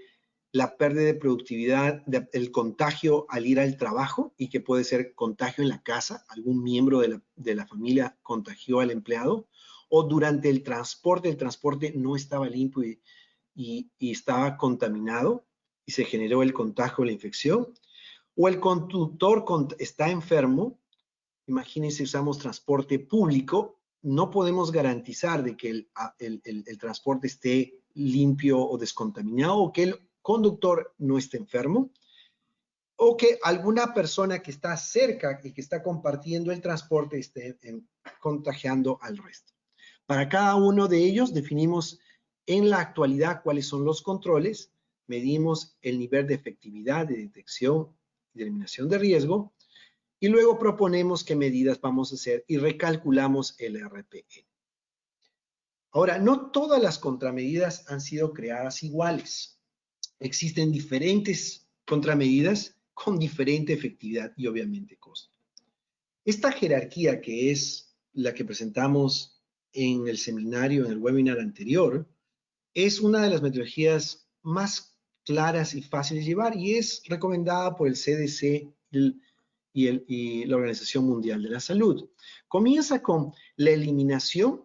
la pérdida de productividad, el contagio al ir al trabajo y que puede ser contagio en la casa, algún miembro de la familia contagió al empleado, o durante el transporte no estaba limpio y estaba contaminado y se generó el contagio o la infección, o el conductor está enfermo. Imagínense, usamos transporte público, no podemos garantizar de que el transporte esté limpio o descontaminado, o que el conductor no esté enfermo, o que alguna persona que está cerca y que está compartiendo el transporte esté contagiando al resto. Para cada uno de ellos definimos en la actualidad cuáles son los controles, medimos el nivel de efectividad de detección y de eliminación de riesgo, y luego proponemos qué medidas vamos a hacer y recalculamos el RPE. Ahora, no todas las contramedidas han sido creadas iguales. Existen diferentes contramedidas con diferente efectividad y obviamente costo. Esta jerarquía, que es la que presentamos en el seminario, en el webinar anterior, es una de las metodologías más claras y fáciles de llevar y es recomendada por el CDC y la Organización Mundial de la Salud. Comienza con la eliminación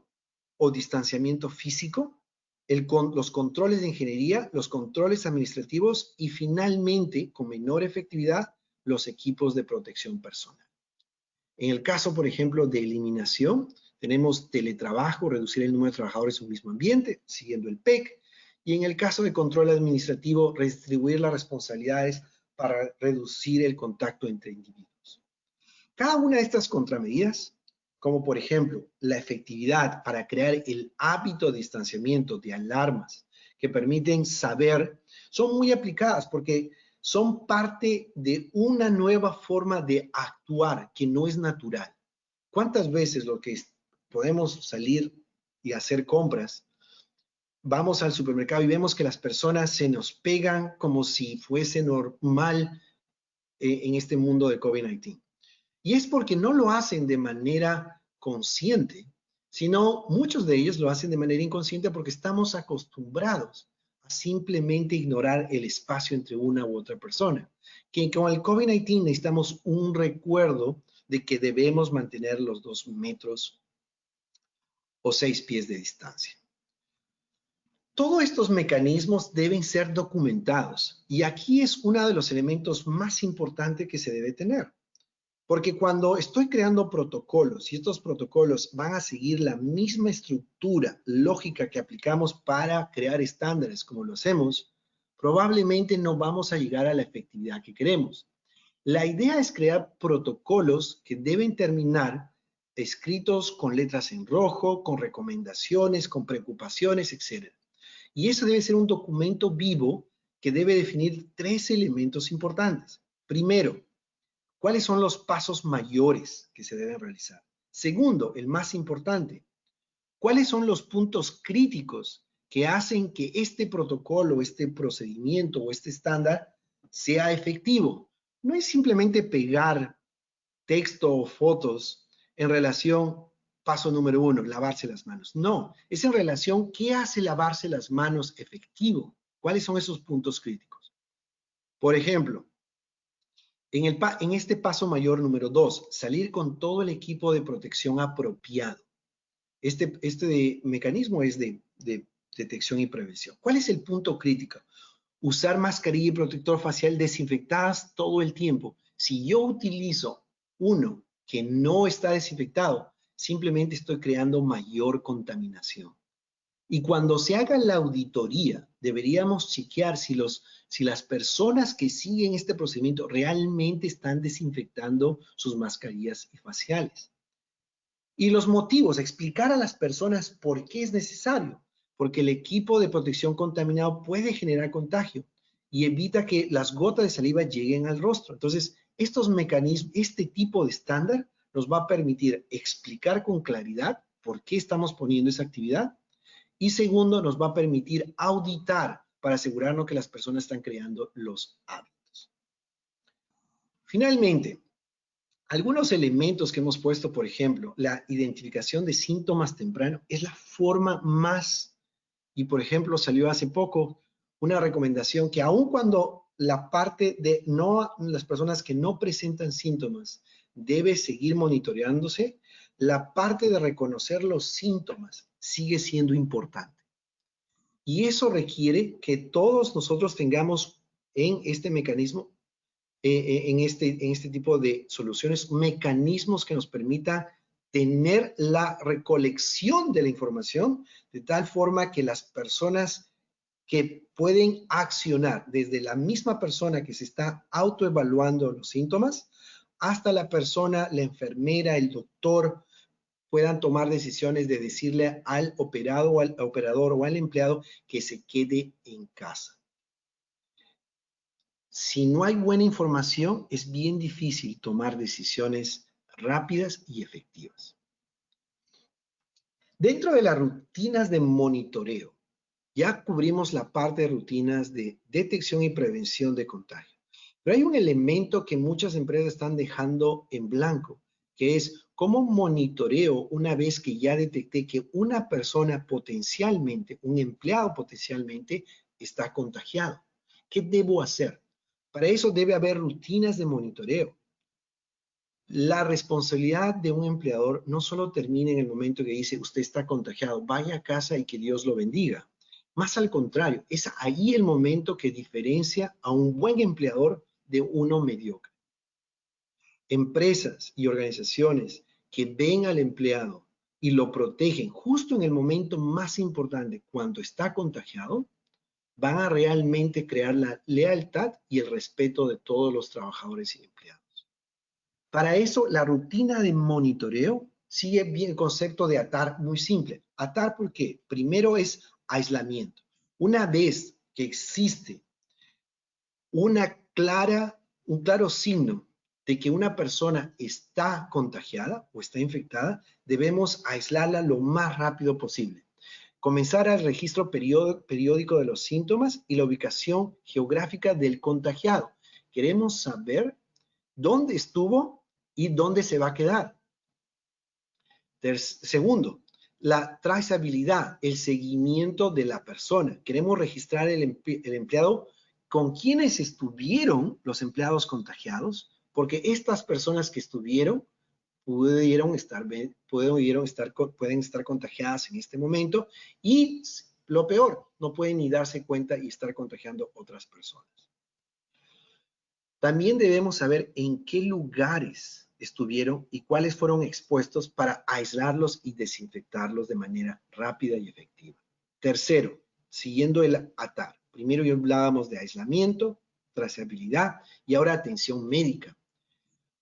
o distanciamiento físico, los controles de ingeniería, los controles administrativos y finalmente, con menor efectividad, los equipos de protección personal. En el caso, por ejemplo, de eliminación, tenemos teletrabajo, reducir el número de trabajadores en un mismo ambiente, siguiendo el PEC. Y en el caso de control administrativo, redistribuir las responsabilidades para reducir el contacto entre individuos. Cada una de estas contramedidas, como por ejemplo la efectividad para crear el hábito de distanciamiento de alarmas que permiten saber, son muy aplicadas porque son parte de una nueva forma de actuar que no es natural. ¿Cuántas veces lo que podemos salir y hacer compras, vamos al supermercado y vemos que las personas se nos pegan como si fuese normal en este mundo de COVID-19? Y es porque no lo hacen de manera consciente, sino muchos de ellos lo hacen de manera inconsciente porque estamos acostumbrados a simplemente ignorar el espacio entre una u otra persona. Que con el COVID-19 necesitamos un recuerdo de que debemos mantener los 2 metros o 6 pies de distancia. Todos estos mecanismos deben ser documentados y aquí es uno de los elementos más importantes que se debe tener. Porque cuando estoy creando protocolos y estos protocolos van a seguir la misma estructura lógica que aplicamos para crear estándares como lo hacemos, probablemente no vamos a llegar a la efectividad que queremos. La idea es crear protocolos que deben terminar escritos con letras en rojo, con recomendaciones, con preocupaciones, etc. Y eso debe ser un documento vivo que debe definir 3 elementos importantes. Primero, ¿cuáles son los pasos mayores que se deben realizar? Segundo, el más importante, ¿cuáles son los puntos críticos que hacen que este protocolo, este procedimiento o este estándar sea efectivo? No es simplemente pegar texto o fotos en relación, paso número 1, lavarse las manos. No, es en relación, ¿qué hace lavarse las manos efectivo? ¿Cuáles son esos puntos críticos? Por ejemplo, en este paso mayor número 2, salir con todo el equipo de protección apropiado. Este mecanismo es de detección y prevención. ¿Cuál es el punto crítico? Usar mascarilla y protector facial desinfectadas todo el tiempo. Si yo utilizo uno que no está desinfectado, simplemente estoy creando mayor contaminación. Y cuando se haga la auditoría, deberíamos chequear si las personas que siguen este procedimiento realmente están desinfectando sus mascarillas y faciales. Y los motivos, explicar a las personas por qué es necesario, porque el equipo de protección contaminado puede generar contagio y evita que las gotas de saliva lleguen al rostro. Entonces, estos mecanismos, este tipo de estándar nos va a permitir explicar con claridad por qué estamos poniendo esa actividad. Y segundo, nos va a permitir auditar para asegurarnos que las personas están creando los hábitos. Finalmente, algunos elementos que hemos puesto, por ejemplo, la identificación de síntomas temprano es la forma más, y por ejemplo salió hace poco una recomendación que aun cuando la parte de las personas que no presentan síntomas debe seguir monitoreándose, la parte de reconocer los síntomas sigue siendo importante. Y eso requiere que todos nosotros tengamos en este mecanismo, en este tipo de soluciones, mecanismos que nos permita tener la recolección de la información de tal forma que las personas que pueden accionar, desde la misma persona que se está autoevaluando los síntomas, hasta la persona, la enfermera, el doctor, puedan tomar decisiones de decirle al operador o al empleado que se quede en casa. Si no hay buena información, es bien difícil tomar decisiones rápidas y efectivas. Dentro de las rutinas de monitoreo, ya cubrimos la parte de rutinas de detección y prevención de contagio. Pero hay un elemento que muchas empresas están dejando en blanco, que es cómo monitoreo una vez que ya detecté que una persona potencialmente, un empleado potencialmente, está contagiado. ¿Qué debo hacer? Para eso debe haber rutinas de monitoreo. La responsabilidad de un empleador no solo termina en el momento que dice usted está contagiado, vaya a casa y que Dios lo bendiga. Más al contrario, es ahí el momento que diferencia a un buen empleador de uno mediocre. Empresas y organizaciones que ven al empleado y lo protegen justo en el momento más importante, cuando está contagiado, van a realmente crear la lealtad y el respeto de todos los trabajadores y empleados. Para eso, la rutina de monitoreo sigue bien el concepto de ATAR muy simple. ATAR, ¿por qué? Primero es aislamiento. Una vez que existe un claro signo de que una persona está contagiada o está infectada, debemos aislarla lo más rápido posible. Comenzar el registro periódico de los síntomas y la ubicación geográfica del contagiado. Queremos saber dónde estuvo y dónde se va a quedar. Segundo, la trazabilidad, el seguimiento de la persona. Queremos registrar el empleado con quienes estuvieron los empleados contagiados, porque estas personas que estuvieron pueden estar contagiadas en este momento y lo peor, no pueden ni darse cuenta y estar contagiando otras personas. También debemos saber en qué lugares estuvieron y cuáles fueron expuestos para aislarlos y desinfectarlos de manera rápida y efectiva. Tercero, siguiendo el ATAR. Primero ya hablábamos de aislamiento, trazabilidad y ahora atención médica.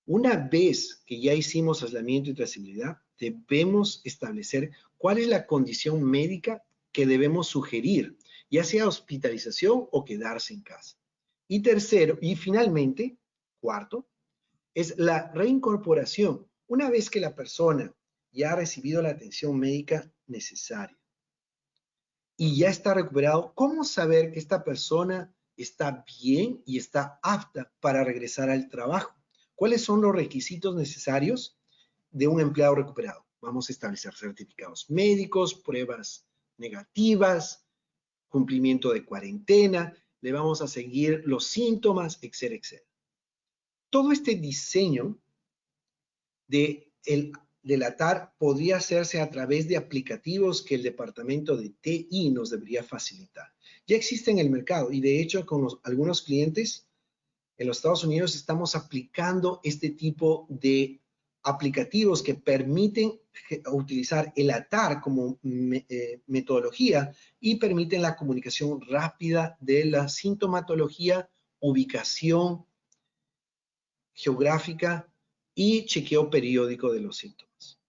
Una vez que ya hicimos aislamiento y trazabilidad, debemos establecer cuál es la condición médica que debemos sugerir, ya sea hospitalización o quedarse en casa. Y tercero, y finalmente, cuarto, es la reincorporación. Una vez que la persona ya ha recibido la atención médica necesaria y ya está recuperado, ¿cómo saber que esta persona está bien y está apta para regresar al trabajo? ¿Cuáles son los requisitos necesarios de un empleado recuperado? Vamos a establecer certificados médicos, pruebas negativas, cumplimiento de cuarentena, le vamos a seguir los síntomas, etcétera, etcétera. Todo este diseño del ATAR podría hacerse a través de aplicativos que el departamento de TI nos debería facilitar. Ya existe en el mercado y de hecho con algunos clientes en los Estados Unidos estamos aplicando este tipo de aplicativos que permiten utilizar el ATAR como metodología y permiten la comunicación rápida de la sintomatología, ubicación geográfica y chequeo periódico de los síntomas.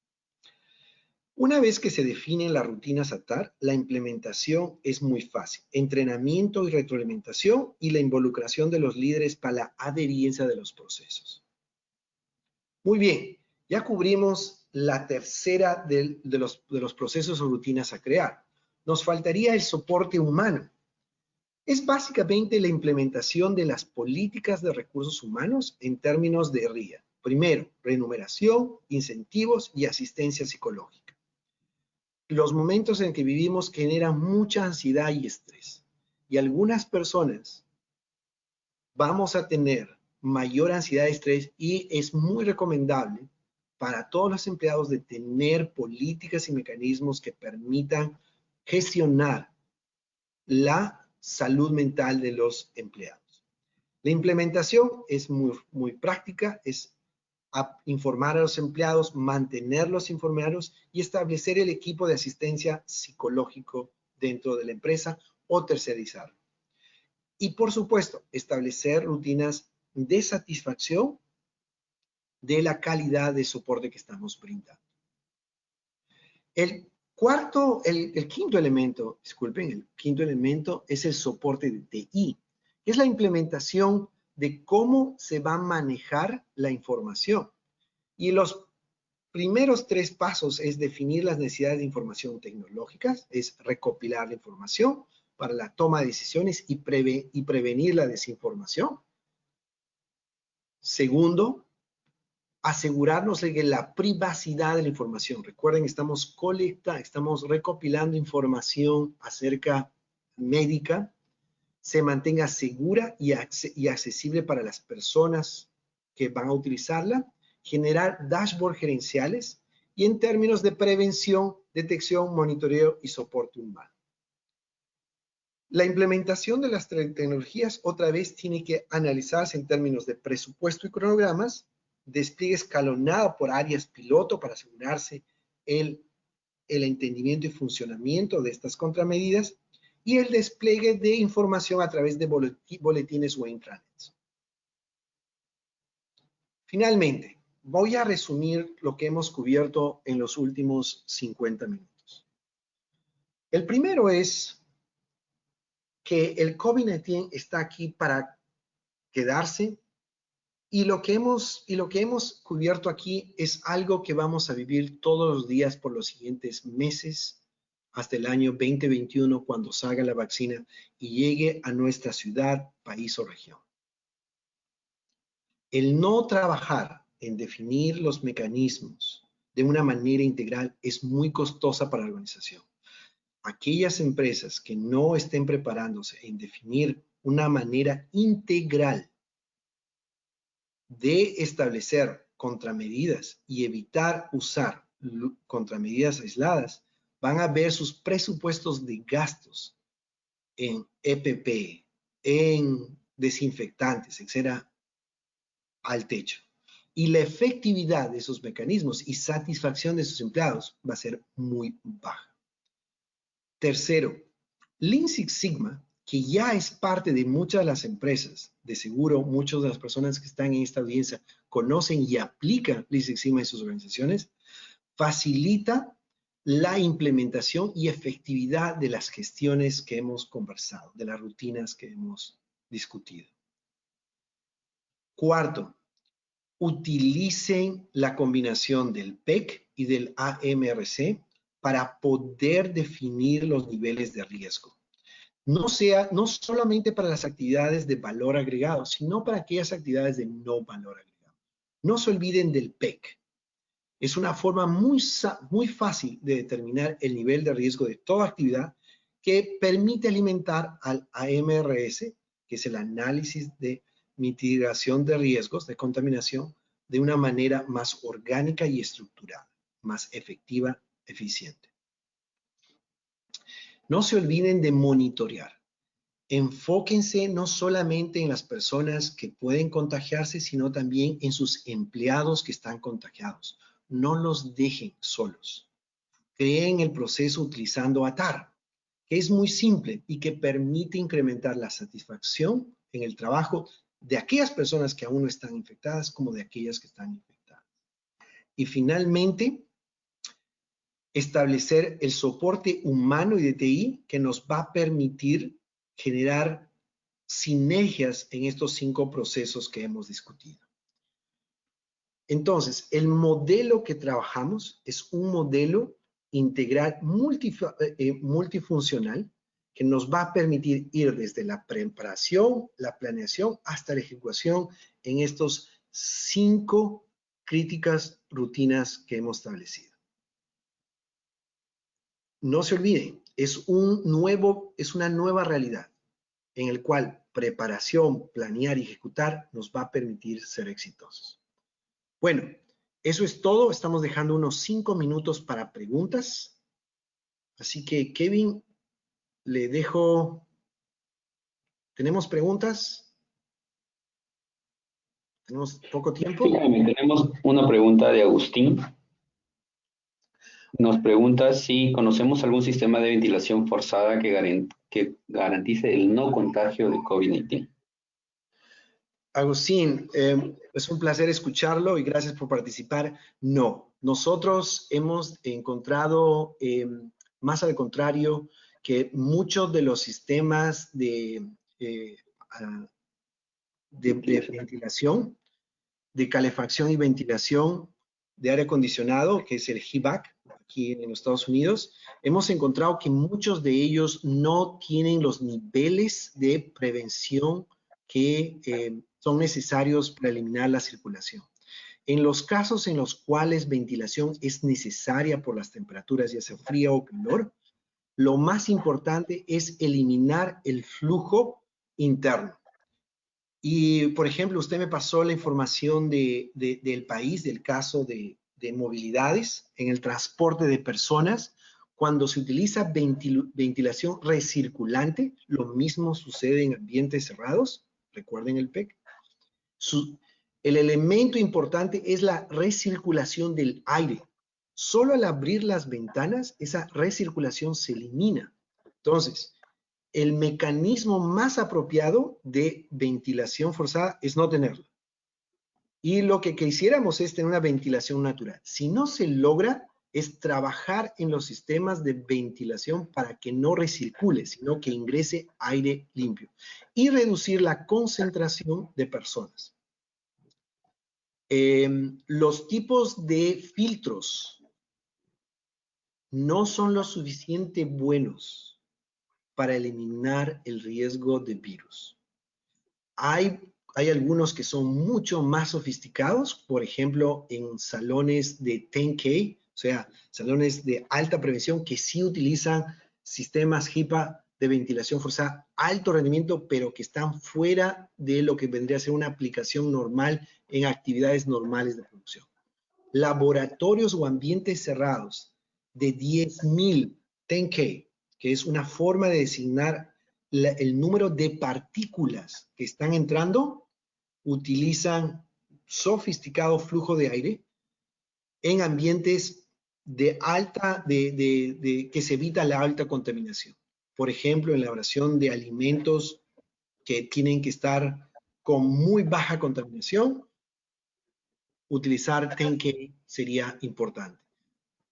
Una vez que se definen las rutinas ATAR, la implementación es muy fácil. Entrenamiento y retroalimentación y la involucración de los líderes para la adherencia de los procesos. Muy bien, ya cubrimos la tercera de los procesos o rutinas a crear. Nos faltaría el soporte humano. Es básicamente la implementación de las políticas de recursos humanos en términos de RIA. Primero, remuneración, incentivos y asistencia psicológica. Los momentos en que vivimos generan mucha ansiedad y estrés. Y algunas personas vamos a tener mayor ansiedad y estrés y es muy recomendable para todos los empleados de tener políticas y mecanismos que permitan gestionar la salud mental de los empleados. La implementación es muy práctica, es informar a los empleados, mantenerlos informados y establecer el equipo de asistencia psicológico dentro de la empresa o tercerizarlo. Y por supuesto, establecer rutinas de satisfacción de la calidad de soporte que estamos brindando. El quinto elemento es el soporte de TI. es la implementación de cómo se va a manejar la información. Y los primeros 3 pasos es definir las necesidades de información tecnológicas, es recopilar la información para la toma de decisiones y prevenir la desinformación. Segundo, asegurarnos de que la privacidad de la información. Recuerden, estamos recopilando información acerca médica, se mantenga segura y accesible para las personas que van a utilizarla, generar dashboards gerenciales y en términos de prevención, detección, monitoreo y soporte humano. La implementación de las tecnologías otra vez tiene que analizarse en términos de presupuesto y cronogramas, despliegue escalonado por áreas piloto para asegurarse el entendimiento y funcionamiento de estas contramedidas y el despliegue de información a través de boletines o intranets. Finalmente, voy a resumir lo que hemos cubierto en los últimos 50 minutos. El primero es que el COVID-19 está aquí para quedarse y lo que hemos cubierto aquí es algo que vamos a vivir todos los días por los siguientes meses hasta el año 2021 cuando salga la vacuna y llegue a nuestra ciudad, país o región. El no trabajar en definir los mecanismos de una manera integral es muy costosa para la organización. Aquellas empresas que no estén preparándose en definir una manera integral de establecer contramedidas y evitar usar contramedidas aisladas, van a ver sus presupuestos de gastos en EPP, en desinfectantes, etcétera, al techo. Y la efectividad de esos mecanismos y satisfacción de sus empleados va a ser muy baja. Tercero, Lean Six Sigma, que ya es parte de muchas de las empresas, de seguro muchas de las personas que están en esta audiencia conocen y aplican Lean Six Sigma en sus organizaciones, facilita la implementación y efectividad de las gestiones que hemos conversado, de las rutinas que hemos discutido. Cuarto, utilicen la combinación del PEC y del AMRC para poder definir los niveles de riesgo. No solamente para las actividades de valor agregado, sino para aquellas actividades de no valor agregado. No se olviden del PEC. Es una forma muy fácil de determinar el nivel de riesgo de toda actividad que permite alimentar al AMRS, que es el análisis de mitigación de riesgos de contaminación, de una manera más orgánica y estructurada, más efectiva, eficiente. No se olviden de monitorear. Enfóquense no solamente en las personas que pueden contagiarse, sino también en sus empleados que están contagiados. No los dejen solos. Creen el proceso utilizando ATAR, que es muy simple y que permite incrementar la satisfacción en el trabajo de aquellas personas que aún no están infectadas como de aquellas que están infectadas. Y finalmente, establecer el soporte humano y de TI que nos va a permitir generar sinergias en estos 5 procesos que hemos discutido. Entonces, el modelo que trabajamos es un modelo integral multifuncional que nos va a permitir ir desde la preparación, la planeación, hasta la ejecución en estos 5 críticas rutinas que hemos establecido. No se olviden, es una nueva realidad en el cual preparación, planear y ejecutar nos va a permitir ser exitosos. Bueno, eso es todo. Estamos dejando unos 5 minutos para preguntas. Así que, Kevin, le dejo. ¿Tenemos preguntas? ¿Tenemos poco tiempo? Sí, Jaime, tenemos una pregunta de Agustín. Nos pregunta si conocemos algún sistema de ventilación forzada que garantice el no contagio de COVID-19. Agustín, es un placer escucharlo y gracias por participar. No, nosotros hemos encontrado, más al contrario, que muchos de los sistemas de de ventilación, de calefacción y ventilación de aire acondicionado, que es el HVAC, aquí en los Estados Unidos, hemos encontrado que muchos de ellos no tienen los niveles de prevención que son necesarios para eliminar la circulación. En los casos en los cuales ventilación es necesaria por las temperaturas, ya sea fría o calor, lo más importante es eliminar el flujo interno. Y, por ejemplo, usted me pasó la información del país, del caso de movilidades en el transporte de personas. Cuando se utiliza ventilación recirculante, lo mismo sucede en ambientes cerrados. Recuerden el PEC. El elemento importante es la recirculación del aire. Solo al abrir las ventanas, esa recirculación se elimina. Entonces, el mecanismo más apropiado de ventilación forzada es no tenerla. Y lo que quisiéramos es tener una ventilación natural. Si no se logra, es trabajar en los sistemas de ventilación para que no recircule, sino que ingrese aire limpio. Y reducir la concentración de personas. Los tipos de filtros no son lo suficiente buenos para eliminar el riesgo de virus. Hay algunos que son mucho más sofisticados, por ejemplo, en salones de 10K, o sea, salones de alta prevención que sí utilizan sistemas HEPA de ventilación forzada, alto rendimiento, pero que están fuera de lo que vendría a ser una aplicación normal en actividades normales de producción. Laboratorios o ambientes cerrados de 10.000, 10K, que es una forma de designar el número de partículas que están entrando, utilizan sofisticado flujo de aire en ambientes que se evita la alta contaminación. Por ejemplo, en la elaboración de alimentos que tienen que estar con muy baja contaminación, utilizar 10K sería importante.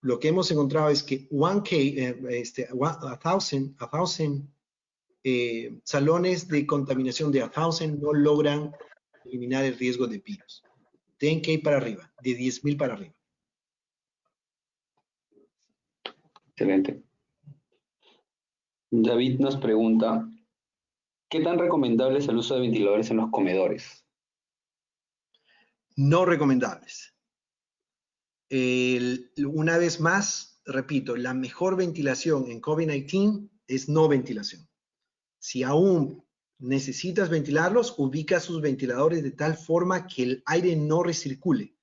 Lo que hemos encontrado es que 1,000 salones de contaminación de 1,000 no logran eliminar el riesgo de virus. 10K para arriba, de 10.000 para arriba. Excelente. David nos pregunta, ¿qué tan recomendable es el uso de ventiladores en los comedores? No recomendables. Una vez más, repito, la mejor ventilación en COVID-19 es no ventilación. Si aún necesitas ventilarlos, ubica sus ventiladores de tal forma que el aire no recircule.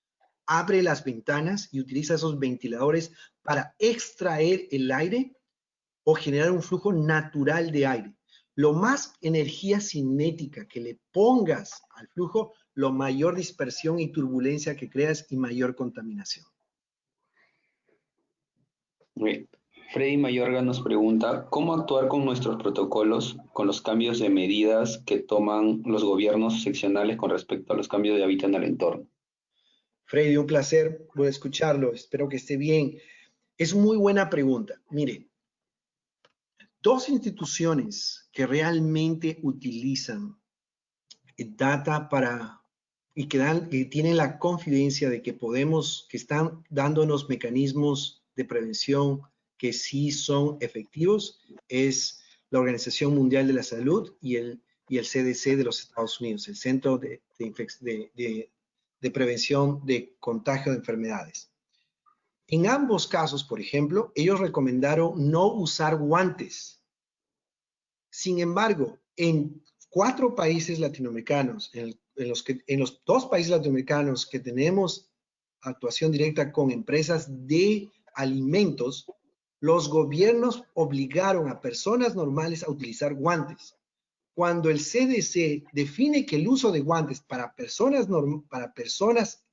Abre las ventanas y utiliza esos ventiladores para extraer el aire o generar un flujo natural de aire. Lo más energía cinética que le pongas al flujo, lo mayor dispersión y turbulencia que creas y mayor contaminación. Bien. Freddy Mayorga nos pregunta, ¿cómo actuar con nuestros protocolos, con los cambios de medidas que toman los gobiernos seccionales con respecto a los cambios de hábitat en el entorno? Freddy, un placer escucharlo, espero que esté bien. Es muy buena pregunta. Mire, dos instituciones que realmente utilizan data y que tienen la confidencia de que están dándonos mecanismos de prevención que sí son efectivos, es la Organización Mundial de la Salud y el CDC de los Estados Unidos, el Centro de Prevención de Contagio de Enfermedades. En ambos casos, por ejemplo, ellos recomendaron no usar guantes. Sin embargo, en 4 países latinoamericanos, en los 2 países latinoamericanos que tenemos actuación directa con empresas de alimentos, los gobiernos obligaron a personas normales a utilizar guantes. Cuando el CDC define que el uso de guantes para personas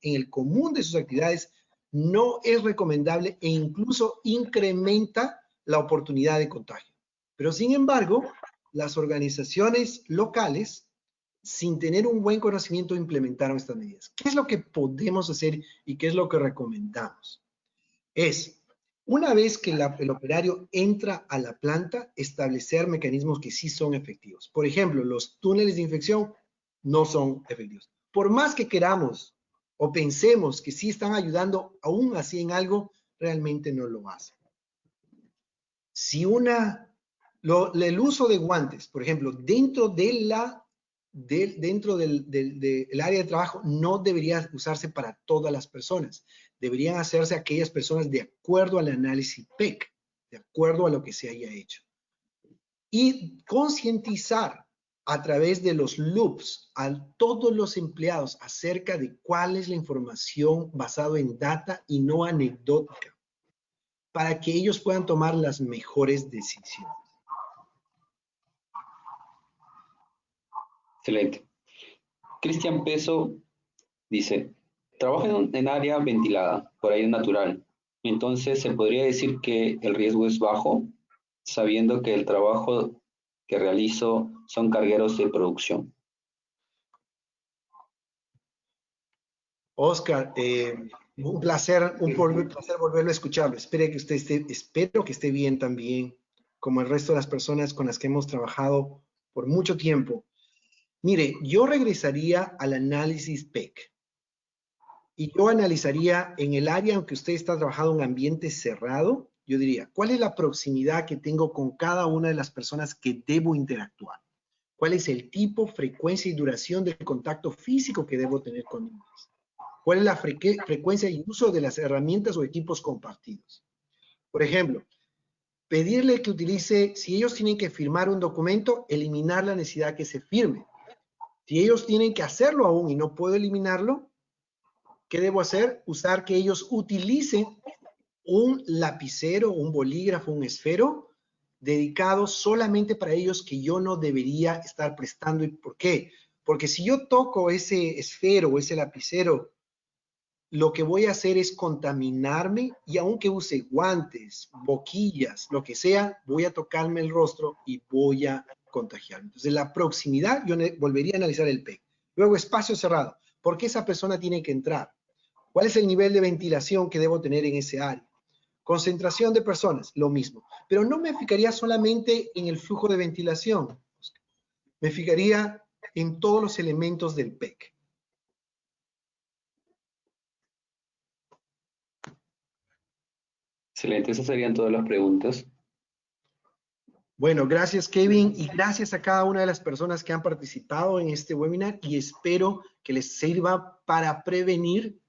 en el común de sus actividades no es recomendable e incluso incrementa la oportunidad de contagio. Pero sin embargo, las organizaciones locales, sin tener un buen conocimiento, implementaron estas medidas. ¿Qué es lo que podemos hacer y qué es lo que recomendamos? Es Una vez que el operario entra a la planta, establecer mecanismos que sí son efectivos. Por ejemplo, los túneles de infección no son efectivos. Por más que queramos o pensemos que sí están ayudando aún así en algo, realmente no lo hacen. Si el uso de guantes, por ejemplo, dentro del área de trabajo, no debería usarse para todas las personas. Deberían hacerse aquellas personas de acuerdo al análisis PEC, de acuerdo a lo que se haya hecho. Y concientizar a través de los loops a todos los empleados acerca de cuál es la información basada en data y no anecdótica, para que ellos puedan tomar las mejores decisiones. Excelente. Cristian Peso dice, trabajo en área ventilada, por aire natural. Entonces, ¿se podría decir que el riesgo es bajo, sabiendo que el trabajo que realizo son cargueros de producción? Oscar, un placer volverlo a escucharlo. Espero que esté bien también, como el resto de las personas con las que hemos trabajado por mucho tiempo. Mire, yo regresaría al análisis PEC y yo analizaría en el área en que usted está trabajando en ambiente cerrado, yo diría, ¿cuál es la proximidad que tengo con cada una de las personas que debo interactuar? ¿Cuál es el tipo, frecuencia y duración del contacto físico que debo tener con ellos? ¿Cuál es la frecuencia y uso de las herramientas o equipos compartidos? Por ejemplo, pedirle que utilice, si ellos tienen que firmar un documento, eliminar la necesidad que se firme. Si ellos tienen que hacerlo aún y no puedo eliminarlo, ¿qué debo hacer? Usar que ellos utilicen un lapicero, un bolígrafo, un esfero dedicado solamente para ellos que yo no debería estar prestando. ¿Y por qué? Porque si yo toco ese esfero o ese lapicero, lo que voy a hacer es contaminarme y aunque use guantes, boquillas, lo que sea, voy a tocarme el rostro y voy a contagiarme. Entonces, la proximidad, yo volvería a analizar el PEC. Luego, espacio cerrado. ¿Por qué esa persona tiene que entrar? ¿Cuál es el nivel de ventilación que debo tener en ese área? Concentración de personas, lo mismo. Pero no me fijaría solamente en el flujo de ventilación. Me fijaría en todos los elementos del PEC. Excelente, esas serían todas las preguntas. Bueno, gracias Kevin y gracias a cada una de las personas que han participado en este webinar y espero que les sirva para prevenir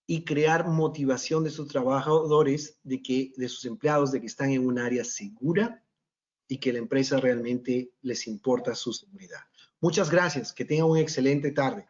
y crear motivación de sus trabajadores, de sus empleados, de que están en un área segura y que la empresa realmente les importa su seguridad. Muchas gracias, que tengan una excelente tarde.